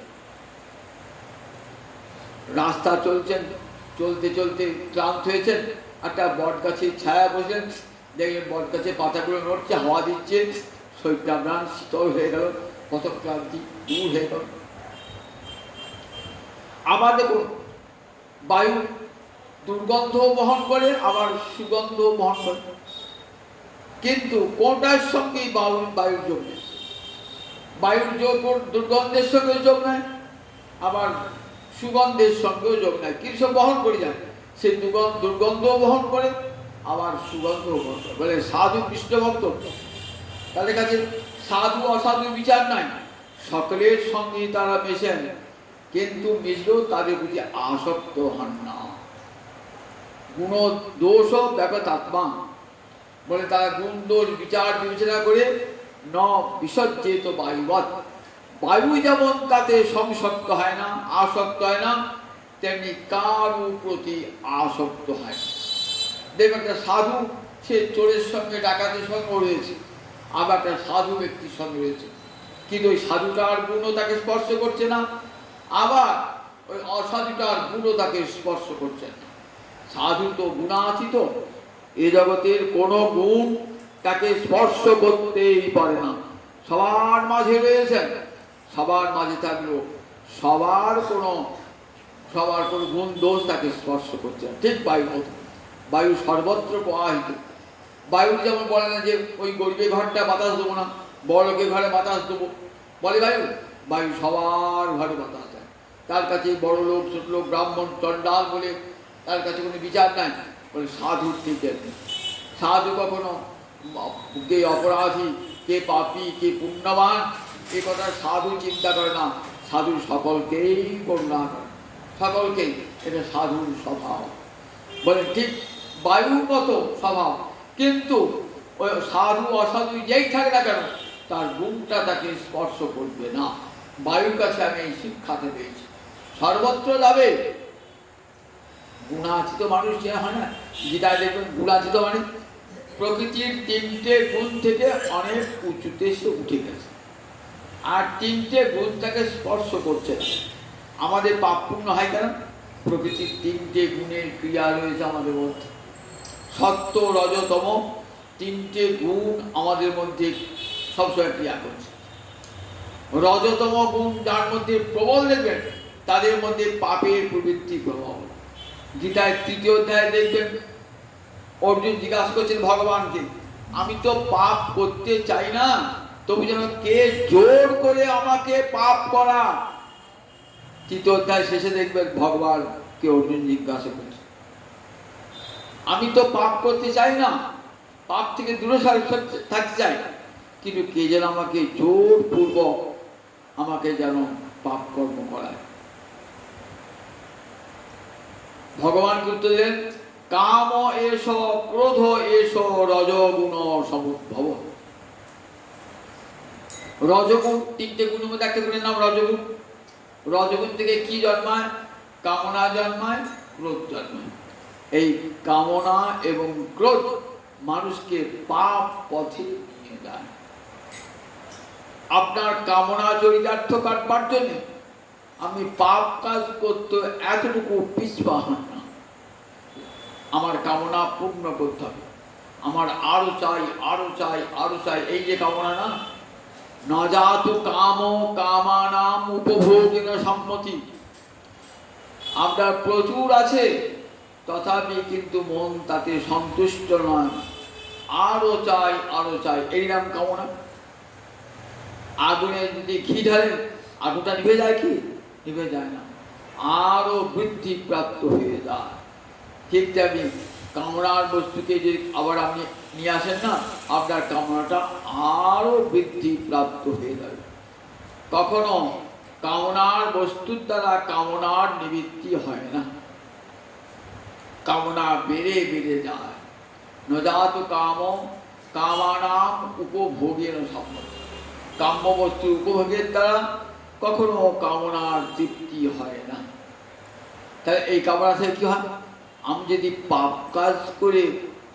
রাস্তা চলছেন, চলতে চলতে ক্লান্ত হয়েছেন, একটা বট গাছের ছায়া বসলেন, দেখলেন বট গাছের পাতাগুলো নড়ছে, হাওয়া দিচ্ছে, শরীরটা আপনার শীতল হয়ে গেল, কত ক্লান্তি দূর হয়ে গেল। আবার দেখুন বায়ু দুর্গন্ধ বহন করে, আবার সুগন্ধ বহন করে, কিন্তু কোনটার সঙ্গেই বায়ুর যোগ নেই। বায়ুর যোগ দুর্গন্ধের সঙ্গে যোগ নাই, আবার সুগন্ধের সঙ্গেও যোগ নাই। কিছু বহন করে যায়, সে দুর্গন্ধ বহন করে, আবার সুগন্ধ বহন করে। বলে সাধু কৃষ্ণ ভক্ত, তাদের কাছে সাধু অসাধু বিচার নাই, সকলের সঙ্গে তারা মেশেন, কিন্তু মিশলেও তাদের প্রতি আসক্ত হন না। গুণ দোষ ব্যাপতাত্মা, বলে তারা গুণ দোষ বিচার বিবেচনা করে ন বিসর্জিত বায়ুবৎ, বায়ু যেমন তাতে সংসক্ত হয় না, আসক্ত হয় না, তেমনি কারু প্রতি আসক্ত হয় না। দেখবেন একটা সাধু, সে চোরের সঙ্গে ডাকাতের সঙ্গে রয়েছে, আবার একটা সাধু ব্যক্তির সঙ্গে রয়েছে, কিন্তু ওই সাধুটার গুণও তাকে স্পর্শ করছে না, আবার ওই অসাধুটার গুণও তাকে স্পর্শ করছে না। সাধু তো গুণাতীত, এ জগতের কোনো গুণ তাকে স্পর্শ করতেই পারে না। সবার মাঝে রয়েছেন, সবার মাঝে থাকলেও সবার কোনো গুণ দোষ তাকে স্পর্শ করছে না। ঠিক বায়ু মতো, বায়ু সর্বত্র প্রবাহিত। বায়ু যেমন বলে না যে ওই গরিবের ঘরটা বাতাস দেবো না, বড়লোকের ঘরে বাতাস দেবো, বলে বায়ু, বায়ু সবার ঘরে বাতাস দেয়। তার কাছে বড় লোক ছোট লোক ব্রাহ্মণ চণ্ডাল বলে তার কাছে কোনো বিচার নাই। বলে সাধুর ঠিক আছে, সাধু কখনো কে অপরাধী, কে পাপী, কে পুণ্যবান এ কথা সাধু চিন্তা করে না। সাধু সকলকেই করুণা করে, সকলকেই, এটা সাধুর স্বভাব। বলে ঠিক বায়ুর মতো স্বভাব, কিন্তু ওই সাধু অসাধু যেই থাকে না কেন তার গুণটা তাকে স্পর্শ করবে না। বায়ুর কাছে আমি এই শিক্ষাতে পেয়েছি, সর্বত্র যাবে। গুণাচিত মানুষ যে হয় না, যেটা দেখবেন গুণাচিত মানে প্রকৃতির তিনটে গুণ থেকে অনেক উঁচুতে সে উঠে গেছে, আর তিনটে গুণ তাকে স্পর্শ করছে না। আমাদের পাপ পুণ্য হয় কেন? প্রকৃতির তিনটে গুণের ক্রিয়া রয়েছে আমাদের মধ্যে, সত্য রজতম তিনটে গুণ আমাদের মধ্যে সবসময় ক্রিয়া করছে। রজতম গুণ যার মধ্যে প্রবল দেখবেন, তাদের মধ্যে পাপের প্রবৃত্তি প্রবল। গীতায় 3য় অধ্যায়ে দেখবেন অর্জুন জিজ্ঞাসা করছেন ভগবানকে, আমি তো পাপ করতে চাই না, তবু যেন কে জোর করে আমাকে পাপ করা। 3য় অধ্যায় শেষে দেখবেন ভগবানকে অর্জুন জিজ্ঞাসা করছে, আমি তো পাপ করতে চাই না, পাপ থেকে দূরে থাকতে চাই, কিন্তু কে যেন আমাকে জোরপূর্বক আমাকে যেন পাপ কর্ম করায়। ভগবানকে উত্তর দিলেন, কাম এষ ক্রোধ এষ রজগুণ সমুদ্ভব। রজগুণ 3টে গুণের মধ্যে একটা গুণের নাম রজগুণ। রজগুণ থেকে কি জন্মায়? কামনা জন্মায়, ক্রোধ জন্মায়। এই কামনা এবং ক্রোধ মানুষকে পাপ পথে নিয়ে যায়। আপনার কামনা চরিতার্থ কাটবার জন্য আমি পাপ কাজ করতে এতটুকু পিছপা হন না। আমার কামনা পূর্ণ করতে হবে, আমার আরো চাই, আরো চাই, আরো চাই। এই যে কামনা না, ন জাত কাম কামানাম উপভোগেন সম্মতি। আপনার প্রচুর আছে, তথাপি কিন্তু মন তাতে সন্তুষ্ট নয়, আরো চাই, আরো চাই, এই নাম কামনা। আগুনে যদি ঘি ঢালেন, আগুনটা নিভে যায় কি? নিভে যায় না, আরো বৃদ্ধি প্রাপ্ত হয়ে যায়। ঠিক তেমনি কামনার বস্তুকে যদি আবার আপনি নিয়ে আসেন না, আপনার কামনাটা আরো বৃদ্ধি প্রাপ্ত হয়ে যাবে। কখনো কামনার বস্তুর দ্বারা কামনার নিবৃত্তি হয় না, কামনা বেড়ে বেড়ে যায়। নজাত কাম কামানাম উপভোগের সম্পদ। কাম্য বস্তু উপভোগের দ্বারা কখনো কামনার তৃপ্তি হয় না। তাহলে এই কামনা থেকে কি হয়? আমি যদি পাপ কাজ করে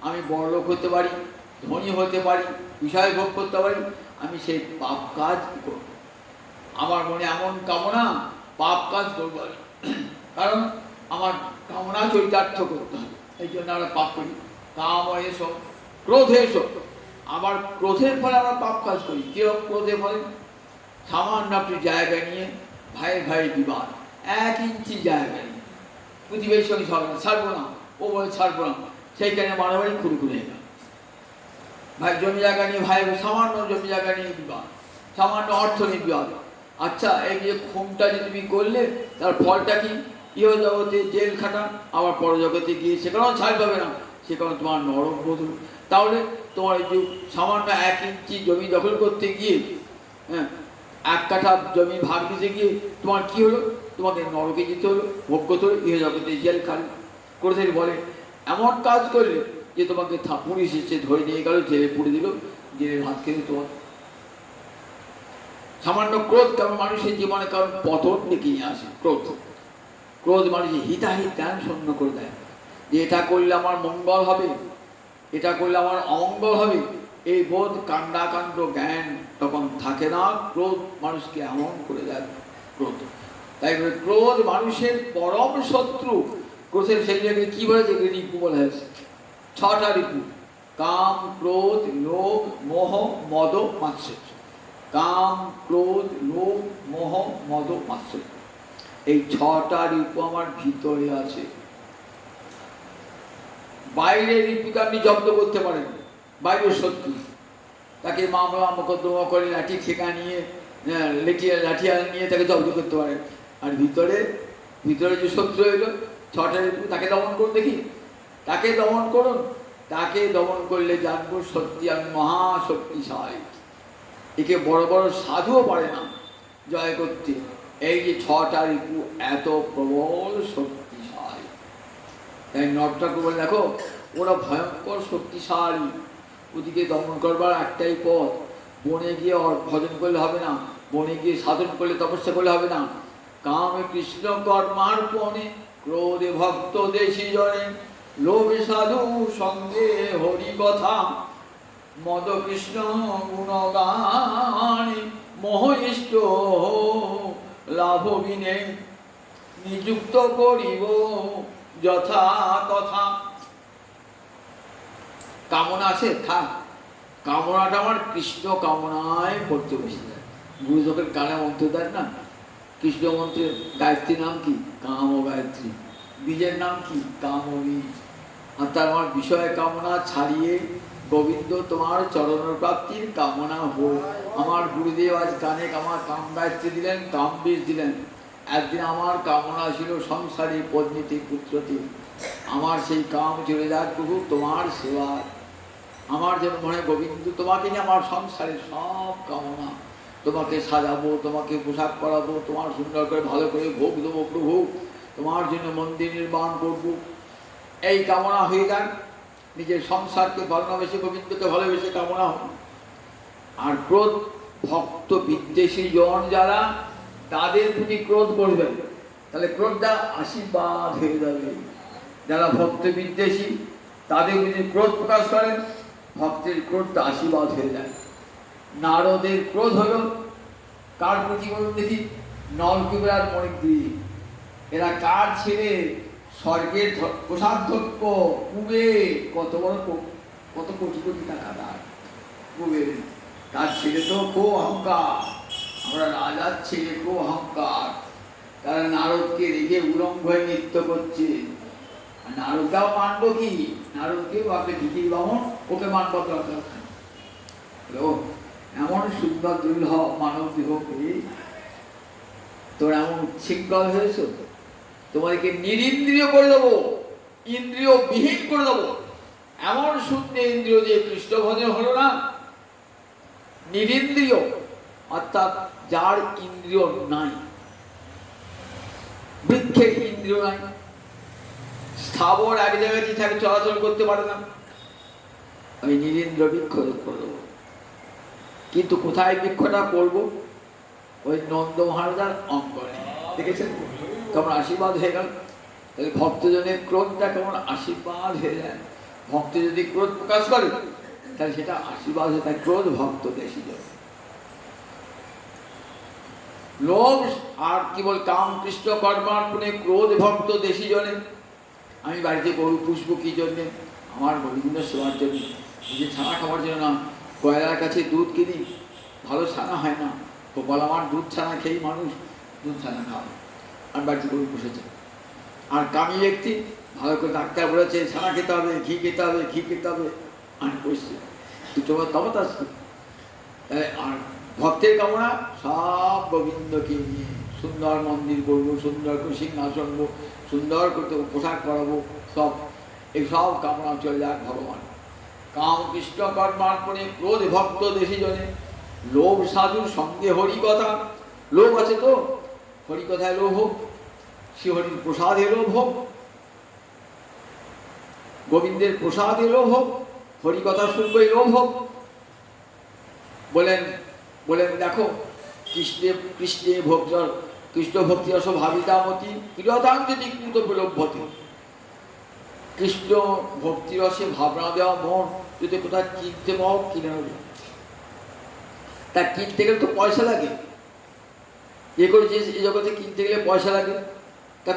আমি বড়লোক হতে পারি, ধনী হতে পারি, বিষয় ভোগ করতে পারি, আমি সেই পাপ কাজ করব। আমার মনে এমন কামনা, পাপ কাজ করবো, কারণ আমার কামনা চরিতার্থ করতে হবে। এই জন্য আমরা পাপ করি। কাম এসো ক্রোধ এসো, আবার ক্রোধের ফলে আমরা পাপ কাজ করি। কিরকম ক্রোধের ফলে? সামান্য একটু জায়গা নিয়ে ভাই ভাই বিবাদ, 1 ইঞ্চি জায়গা নিয়ে প্রতিবেশীর সঙ্গে ঝগড়া, ছাড়বো না, ও বলে ছাড়বো না, সেইখানে মারামারি খুঁড়ে হয়ে গেল। ভাই জমি জায়গা নিয়ে ভাই, সামান্য জমি জায়গা নিয়ে বিবাদ, সামান্য অর্থ নিয়ে বিবাদ। আচ্ছা, এই যে খুনটা যে তুমি করলে, তার ফলটা কি? ইহ জগতে জেল খাটা, আবার পরজগতে গিয়ে সেখানেও ছাড় পাবে না, সেখানে তোমার নরক বধূ। তাহলে তোমার এই যে সামান্য 1 ইঞ্চি জমি দখল করতে গিয়ে, হ্যাঁ, 1 কাঠা জমি ভাগ দিতে গিয়ে তোমার কি হলো? তোমাকে নরকে যেতে হলো, ভোগ করতে হলো, ইহ জগতে জেল খালি করে থেকে বলে এমন কাজ করলে যে তোমাকে পুলিশ এসে ধরে নিয়ে গেল, জেলে পুড়ে দিল, জেলে ভাত খেলে তোমার। সামান্য ক্রোধ কারণ মানুষের জীবনে কারণ পতন ডেকে নিয়ে আসে। ক্রোধ ক্রোধ মানুষের হিতাহিত জ্ঞান শূন্য করে দেয়, যে এটা করলে আমার মঙ্গল হবে, এটা করলে আমার অমঙ্গল হবে, এই বোধ কাণ্ডাকাণ্ড জ্ঞান তখন থাকে না। ক্রোধ মানুষকে এমন করে দেয়। ক্রোধ, তাই ক্রোধ মানুষের পরম শত্রু। ক্রোধের সেই জায়গায় কি বলেছে? রিপু বলা হয়েছে, 6টা রিপু: কাম, ক্রোধ, লোভ, মোহ, মদ, মাৎসর্য। কাম, ক্রোধ, লোভ, মোহ, মদ, মাৎসর্য, এই 6টা রিপু আমার ভিতরে আছে। বাইরের রিপুকে আপনি জব্দ করতে পারেন, বাইরের শত্রু, তাকে মামলা মোকদ্দমা করে লাঠি ঠেকা নিয়ে, লাঠিয়াল নিয়ে তাকে জব্দ করতে পারেন। আর ভিতরে ভিতরে যে শত্রু এলো 6টা রিপু, তাকে দমন করুন। দেখি, তাকে দমন করুন। তাকে দমন করলে জানবো সত্যি আমি মহাশক্তিশালী। একে বড় বড় সাধুও পারে না জয় করতে। এই যে 6টা রিপু এত প্রবল শক্তিশালী, তাই নবটাকে বলে দেখো, ওরা ভয়ঙ্কর শক্তিশালী, ওদিকে দমন করবার একটাই পথ, বনে গিয়ে ভজন করলে হবে না, বনে গিয়ে সাধন করলে, তপস্যা করলে হবে না। কামে কৃষ্ণ কর্মার্পণে, ক্রোধে ভক্ত দেশি জনে, লোভে সাধু সঙ্গে হরি কথা, মদ কৃষ্ণ গুণগানে, মোহ ইষ্ট লাভ বিনে, নিযুক্ত করিব যথা তথা। কামনা আছে, থাক, কামনাটা আমার কৃষ্ণ কামনায় করতে বসে যায়। গুরু যখন কানে মন্ত্র দেন না, কৃষ্ণ মন্ত্রের গায়ত্রী নাম কি? কাম ও গায়ত্রী। বীজের নাম কি? কাম ও বীজ। অর্থাৎ আমার বিষয় কামনা ছাড়িয়ে গোবিন্দ তোমার চরণ প্রাপ্তির কামনা হোক। আমার গুরুদেব আজ কানে আমার কাম গায়ত্রী দিলেন, কাম বীজ দিলেন। একদিন আমার কামনা ছিল সংসারী পত্নীতি পুত্রটি, আমার সেই কাম চলে যাক প্রভু তোমার সেবা। আমার যেন মনে হয় গোবিন্দ তোমাকে নিয়ে আমার সংসারের সব কামনা, তোমাকে সাজাবো, তোমাকে পোশাক পরাবো, তোমার সুন্দর করে ভালো করে ভোগ দেবো প্রভু, তোমার জন্য মন্দির নির্মাণ করবো, এই কামনা হয়ে যাক। নিজের সংসারকে ভালোবেসে গোবিন্দকে ভালোবেসে কামনা হয়। আর ক্রোধ ভক্ত বিদ্বেষী জন যারা, তাদের প্রতি ক্রোধ করবেন, তাহলে ক্রোধটা আশীর্বাদ হয়ে যাবে। যারা ভক্ত বিদ্বেষী তাদের প্রতি ক্রোধ প্রকাশ করেন, ভক্তের ক্রোধটা আশীর্বাদ হয়ে যায়। নারদের ক্রোধ হলো কার প্রতি বলুন দেখি? নলকুবের আর মণিগ্রী। এরা কার ছেলে? স্বর্গের কোষাধ্যক্ষ কুবের। কত বড়, কত কোটি কোটি টাকা তার কুবের। তার ছেলে তো খুব অহংকার, আমরা রাজার ছেলে খুব অহংকার। তারা নারদকে রেখে উলঙ্গ হয়ে নৃত্য করছে। নারদটাও মানব কি? নারদকেও আপনি ভিকির বামন, ওকে মানব দরকার। এমন সুন্দর দুর্লভ মানব দেহ পেয়ে তোর এমন উচ্ছৃঙ্খল হয়েছ, তোমাদেরকে নিরিন্দ্রিয় করে দেবো, ইন্দ্রিয় বিহীন করে দেবো। এমন শূন্য ইন্দ্রিয় যে কৃষ্ণ ভজন হলো না। নিরিন্দ্রিয় অর্থাৎ যার ইন্দ্রিয় নাই, বৃক্ষের ইন্দ্রিয় নাই, স্থাবর এক জায়গায় থাকে, চলাচল করতে পারে না, আমি নিরিন্দ্র বৃক্ষ করে দেবো। কিন্তু কোথায় বৃক্ষটা করবো? ওই নন্দ মহারাজার অঙ্গনে। দেখেছেন কেমন আশীর্বাদ হয়ে গেল? তাহলে ভক্তজনের ক্রোধটা কেমন আশীর্বাদ হয়ে যায়। ভক্ত যদি ক্রোধ প্রকাশ করে তাহলে সেটা আশীর্বাদ হয়ে যায়। ক্রোধ ভক্ত দেশি জন। লোভ আর কি বল কাম কৃষ্ণ কর্মার্পণে ক্রোধ ভক্ত দেশি জনে। আমি বাড়িতে গরু পুষবো কি জন্যে? আমার গোবিন্দ সেবার জন্য, নিজে ছানা খাওয়ার জন্য না। কয়লার কাছে দুধ কিনি, ভালো ছানা হয় না। গোপাল আমার দুধ ছানা খেয়েই মানুষ দুধ ছানা খাওয়া। আর বাড়িতে গরু পুষেছে। আর কামি ব্যক্তি ভালো করে ডাক্তার বলেছে ছানা খেতে হবে, ঘি খেতে হবে, ঘি খেতে হবে, আমি পুষছি দুটো তমত আসবে। আর ভক্তের কামনা সব গোবিন্দকে নিয়ে সুন্দর মন্দির করবো, সুন্দর করে সিংহাসন, সুন্দর করতে পোশাক পরাবো, সব এই সব কামনা চলে যাক ভগবান। কাম কৃষ্ণ কর্মার্পণে ক্রোধ ভক্ত দেশি জনে। লোভ সাধুর সঙ্গে হরিকথা। লোভ আছে তো, হরিকথায় লোভ হোক, শ্রীহরির প্রসাদে লোভ হোক, গোবিন্দের প্রসাদে লোভ হোক, হরিকথা শুনবই লোভ হোক। বলেন দেখো কৃষ্ণে ভক্ত কৃষ্ণ ভক্তি রস ভাবিতামতি ক্রীড়তাঙ্গতি কৃত বিলভ্যতে। কৃষ্ণ ভক্তি রসে ভাবনা দেওয়া মন যদি কোথাও কিনতে পাও কিনে নেবে। তা কিনতে গেলে তো পয়সা লাগে। এ করেছে এই জগতে কিনতে গেলে পয়সা লাগে। তা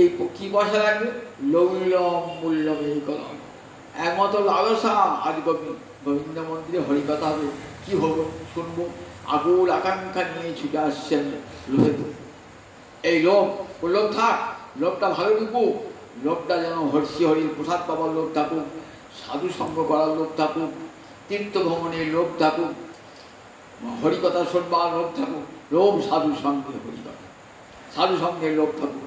এই কি পয়সা লাগবে? লৌল্যম মূল্যম এই কলম। একমাত্র লালসা। আজ গোবিন্দ মন্দিরে হরিকথা হবে, কি হবো শুনবো, আকুল আকাঙ্ক্ষা নিয়ে ছুটে আসছেন লোভে। এই লোভ, ও লোভ থাক, লোভটা ভালো রূপুক। লোভটা যেন হরির প্রসাদ পাবার লোভ থাকুক, সাধু সঙ্গ করার লোভ থাকুক, তীর্থ ভ্রমণের লোভ থাকুক, হরিকথা শুনবার লোভ থাকুক। লোভ সাধু সঙ্গে হরিকথা, সাধু সঙ্গের লোভ থাকুক।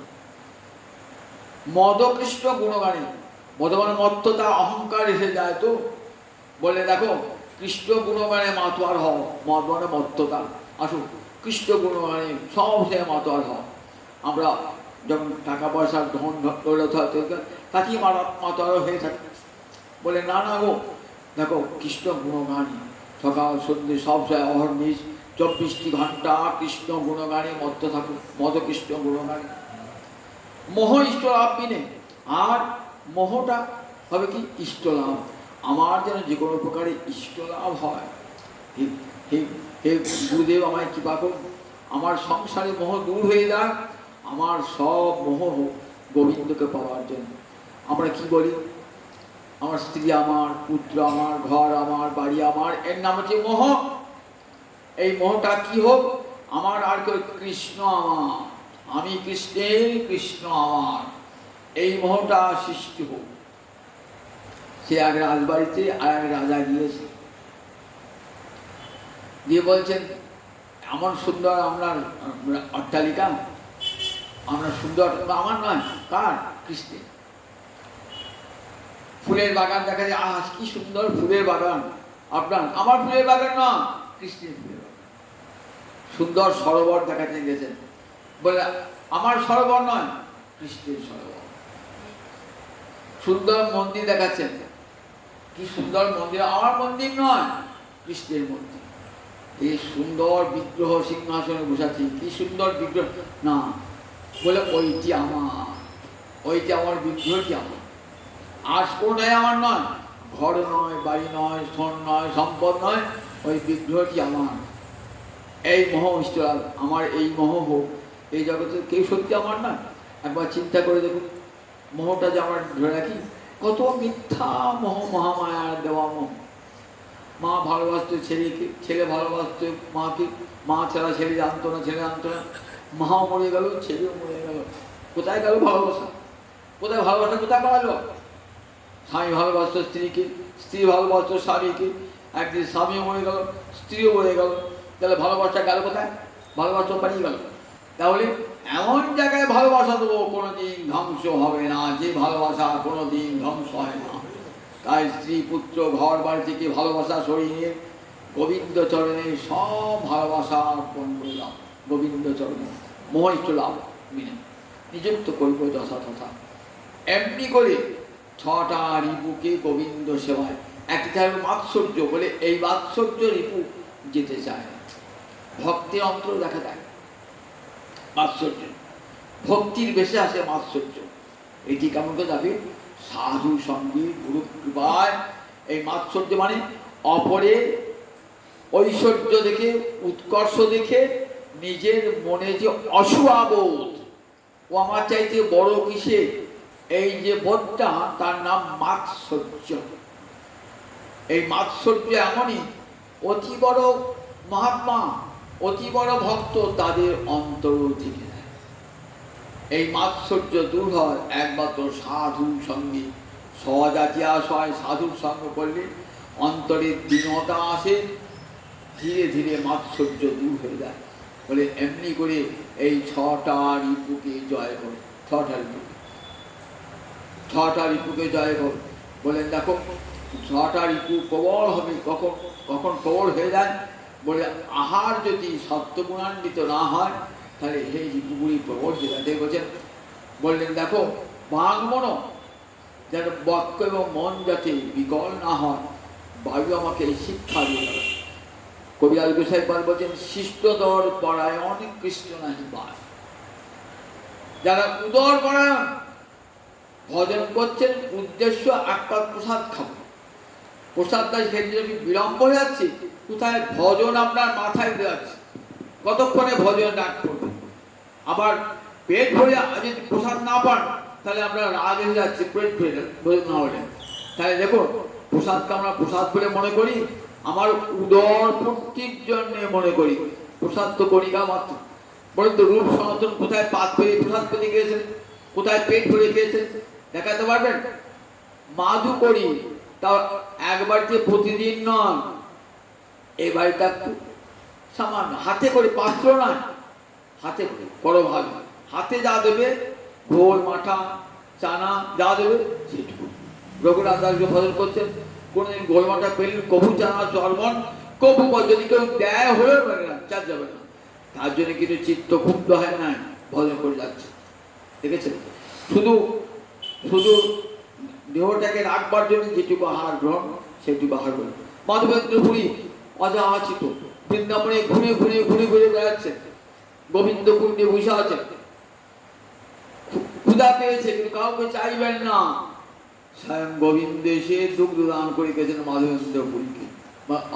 মদকৃষ্ণ গুণগানে, মদমান মত্ততা অহংকার এসে যায় তো। বলে দেখো কৃষ্ণ গুণগানে মাতোয়ার হও, মদ মানে মত্ততা। আসুন কৃষ্ণ গুণগানে সব সে মাতোয়ার হও। আমরা যখন টাকা পয়সা ধন দৌলত তাকেই মাতোয়ার হয়ে থাকে। বলে না গো, দেখো কৃষ্ণ গুণগানে সকাল সন্ধ্যে সব সময় অহর্নিশ 24টি ঘন্টা কৃষ্ণ গুণগানে মত্ত থাকুক। মদ কৃষ্ণ গুণগানে মোহ ইষ্ট লাভ বিনে। আর মোহটা হবে কি? ইষ্ট লাভ। আমার যেন যে কোনো প্রকারে ইষ্ট লাভ হয়। হে গুরুদেব আমায় কৃপা করুন, আমার সংসারে মোহ দূর হয়ে যাক, আমার সব মোহ হোক গোবিন্দকে পাওয়ার জন্য। আমরা কি বলি? আমার স্ত্রী আমার, পুত্র আমার, ঘর আমার, বাড়ি আমার, এর নাম হচ্ছে মোহ। এই মোহটা কি হোক, আমার আর কেউ, কৃষ্ণ আমার, আমি কৃষ্ণের, কৃষ্ণ আমার, এই মোহটা সৃষ্টি হোক। সে এক রাজবাড়িতে আর এক রাজা গিয়েছে, দিয়ে বলছেন এমন সুন্দর আপনার অট্টালিকা, আমরা সুন্দর, আমার নয়, কার? কৃষ্ণের। ফুলের বাগান দেখা যায়, আহ কি সুন্দর ফুলের বাগান আপনার, আমার ফুলের বাগান না, কৃষ্ণের ফুলের বাগান। সুন্দর সরোবর দেখাতে গেছেন, বলে আমার সরোবর নয়, কৃষ্ণের সরোবর। সুন্দর মন্দির দেখাচ্ছেন, কি সুন্দর মন্দির, আমার মন্দির নয়, কৃষ্ণের মন্দির। এই সুন্দর বিগ্রহ সিংহাসনে বসাচ্ছি, কি সুন্দর বিগ্রহ, না, বলে ওইটি আমার, ওইটি আমার, বিগ্রহটি আমার, আর কোনটাই আমার নয়, ঘর নয়, বাড়ি নয়, সোন নয়, সম্পদ নয়, ওই বিগ্রহটি আমার। এই মোহ ইষ্টলাভ, আমার এই মোহ হোক, এই জগতে কেউ সত্যি আমার না। একবার চিন্তা করে দেখুন, মোহটা যে আমরা ধরে রাখি, কত মিথ্যা মোহ, মহামায়ার দেওয়া মোহ। মা ভালোবাসতো ছেলেকে, ছেলে ভালোবাসতো মাকে, মা ছাড়া ছেলে জানতো না, ছেলে জানতো না, মাও মরে গেল, ছেলেও মরে গেল, কোথায় গেল ভালোবাসা? কোথায় ভালোবাসা, কোথায় পাওয়ালো? স্বামী ভালোবাসতো স্ত্রীকে, স্ত্রী ভালোবাসতো স্বামীকে, একদিন স্বামীও মরে গেল, স্ত্রীও মরে গেল, তাহলে ভালোবাসা গেল কোথায়? ভালোবাসা পালিয়ে গেল। তাহলে এমন জায়গায় ভালোবাসা দেবো কোনোদিন ধ্বংস হবে না, যে ভালোবাসা কোনোদিন ধ্বংস হয় না। তাই স্ত্রী, পুত্র, ঘর বাড়ি থেকে ভালোবাসা সরিয়ে নিয়ে গোবিন্দ চরণে সব ভালোবাসা অর্পণ করলাম, গোবিন্দ চরণে মোহিত লাভ মিলে নিযুক্ত করব যথাযথা। এমনি করে ছটা রিপুকে গোবিন্দ সেবায়, একটা হল মাৎসর্য, বলে এই মাৎসর্য রিপু যেতে চায় না। ভক্তের অন্তর দেখা দেয় মাৎসর্য, ভক্তির বেশে আসে মাৎসর্য। এটি কেমন করে যাবে? সাধু সঙ্গী, গুরু কৃপায়। এই মাৎসর্য মানে অপরের ঐশ্বর্য দেখে, উৎকর্ষ দেখে নিজের মনে যে অসুয়াবোধ, ও আমার চাইতে বড় কিসে, এই যে বোধটা, তার নাম মাৎসর্য। এই মাৎসর্য এমনই, অতি বড় মহাত্মা, অতি বড় ভক্ত, তাদের অন্তর থেকে দেয়। এই মাৎসর্য দূর হয় একমাত্র সাধু সঙ্গে, সজাতিয়া সয়, সাধুর সঙ্গ করলে অন্তরের দীনতা আসে, ধীরে ধীরে মাৎসর্য দূর হয়ে যায়। বলে এমনি করে এই ছটা রিপুকে জয় কর, ছটা রিপুকে জয় কর। বলেন দেখো, ছটা রিপু প্রবল হবে, কখন কখন প্রবল হয়ে যায়? বলে আহার যদি সত্যগুণান্বিত না হয়, তাহলে এই রিপুগুলি প্রবল হয়ে যায়। বলছেন, বললেন দেখো, বাঘ মন যেন বাক্য এবং মন যাতে বিকল না হয়, বায়ু আমাকে এই শিক্ষা দিয়ে গেল। কবি আল গোসাই পাল বলছেন, শিষ্টদর পরায়ণ কৃষ্ণ নাহি পায়। যারা উদর পরায়ণ, ভজন করছেন উদ্দেশ্য একটা প্রসাদ খাবো, প্রসাদটা খেতে যদি বিলম্ব হয়ে যাচ্ছে, কোথায় ভজন আপনার মাথায় উঠে যাচ্ছে, কতক্ষণে ভজন ডাক করবে। আবার পেট ভরে যদি প্রসাদ না পান, তাহলে আমরা রাগ হয়ে যাচ্ছে, পেট ভরে ভোজন না হলে। তাহলে দেখো, প্রসাদকে আমরা প্রসাদ বলে মনে করি, আমার উদর পূর্তির জন্য মনে করি, প্রসাদ তো কণিকা মাত্র। বলেন তো, রূপ সনাতন কোথায় পাত পেয়ে প্রসাদ পেতে গিয়েছেন, কোথায় পেট ভরে খেয়েছেন, দেখাতে পারবেন? মাধু করি, তাও এক বাড়িতে প্রতিদিন নয়, এই বাড়িটা একটু সামান্য, হাতে করে, পাত্র নয়, হাতে করে করো ভাগ, হাতে যা দেবে, ঘোল, মাঠা, চানা যা দেবে সেটুকু। রঘুনাথ দাস ভজন করছেন, কোনদিন ঘোল মাঠা পেলেন, কবু চানা চর্বণ, কবু যদি কেউ দেয় হলেও পারে না, চার যাবে না। তার জন্য কিন্তু চিত্ত ক্ষুব্ধ হয় না, ভজন করে যাচ্ছে। দেখেছেন, শুধু শুধু দেহটাকে রাখবার জন্য যেটুকু আহার গ্রহণ, সেটুকু আহার গ্রহণ। মাধবেন্দ্র পুরী অযাচিত বৃন্দাবনে ঘুরে ঘুরে ঘুরে ঘুরে বেড়াচ্ছে, গোবিন্দ কুণ্ডে বসে আছে, ক্ষুধা পেয়েছে, কিন্তু কাউকে চাইবেন না। স্বয়ং গোবিন্দ এসে দুগ্ধ দান করে গেছেন মাধবেন্দ্র পুরীকে,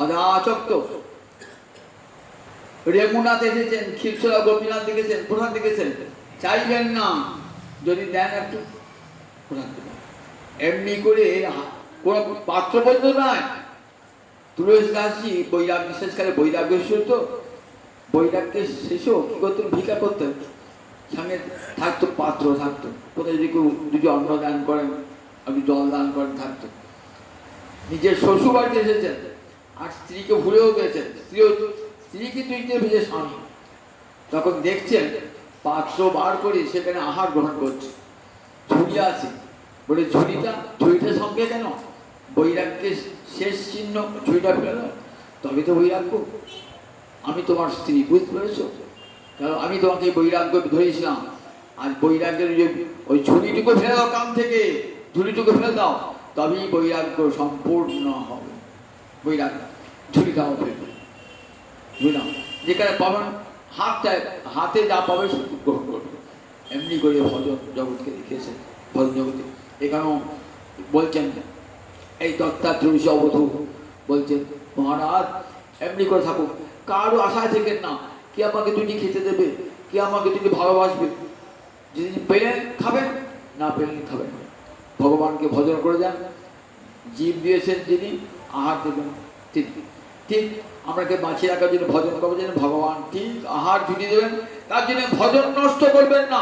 অযাচক। রেমুনাথ এসেছেন, ক্ষীরচোরা গোপীনাথ দেখেছেন, প্রসাদ দেখেছেন, চাইবেন না, যদি দেন একটু প্রসাদ দেবেন। এমনি করে কোনো পাত্র পর্যন্ত নয়। তুলসী দাসজি বৈরাগ্য শেষকালে বৈরাগ্যেশ্বর তো, বৈরাগ্যের শেষেও কি করতেন, ভিক্ষা করতেন, সঙ্গে থাকতো পাত্র থাকতো, কোথায় যদি কেউ যদি অন্ন দান করেন, আপনি জল দান করেন থাকতো। নিজের শ্বশুর বাড়িতে এসেছেন আর স্ত্রীকে ভুলেও গেছেন, স্ত্রী কিন্তু ভেজে স্বামী, তখন দেখছেন পাত্র বার করে সেখানে আহার গ্রহণ করছে, ঝুড়ি আছে, বলে ঝুড়িটার সঙ্গে কেন, বৈরাগ্যের শেষ চিহ্ন, ঝুড়িটা ফেল, তবে তো বৈরাগ্য, আমি তোমার স্ত্রী, বুঝতে পেরেছ? কারণ আমি তোমাকে বৈরাগ্য ধরেছিলাম, আর বৈরাগ্যের ওই ঝুড়িটুকু ফেলে দাও, কান থেকে ঝুড়িটুকু ফেলে দাও, তবেই বৈরাগ্য সম্পূর্ণ হবে। বৈরাগ্য ঝুড়িটাও ফেলবে, বুঝলাম, যেখানে পাবেন হাতে যা পাবে সেটুকু গ্রহণ করবে। এমনি করে ভজন জগৎকে দেখিয়েছে, ভজন জগতে। এখানেও বলছেন এই দত্তাত্রেয় অবধূত বলছেন, মহারাজ এমনি করে থাকুক, কারো আশায় থেকেন না কে আমাকে দুটি খেতে দেবে, কে আমাকে দুটি ভালোবাসবে, যেদিন পেলেন খাবেন, না পেলেন খাবেন, ভগবানকে ভজন করে যান। জীব দিয়েছেন যিনি, আহার দেবেন ঠিক ঠিক আপনাকে বাঁচিয়ে রাখার জন্য, ভজন করবার জন্য ভগবান ঠিক আহার জুটিয়ে দেবেন, তার জন্য ভজন নষ্ট করবেন না,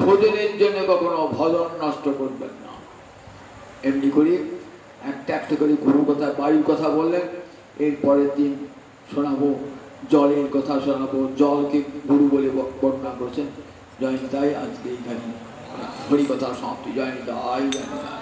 ভোজনের জন্য কখনো ভজন নষ্ট করবেন না। এমনি করে একটা একটা করে গুরুর কথা, বায়ুর কথা বললেন। এর পরের দিন শোনাবো জলের কথা, শোনাবো জলকে গুরু বলে বর্ণনা করছেন। জয় নিতাই, আজকে এইখানে হরি কথা সমাপ্তি। জয় নিতাই, জয় নিতাই।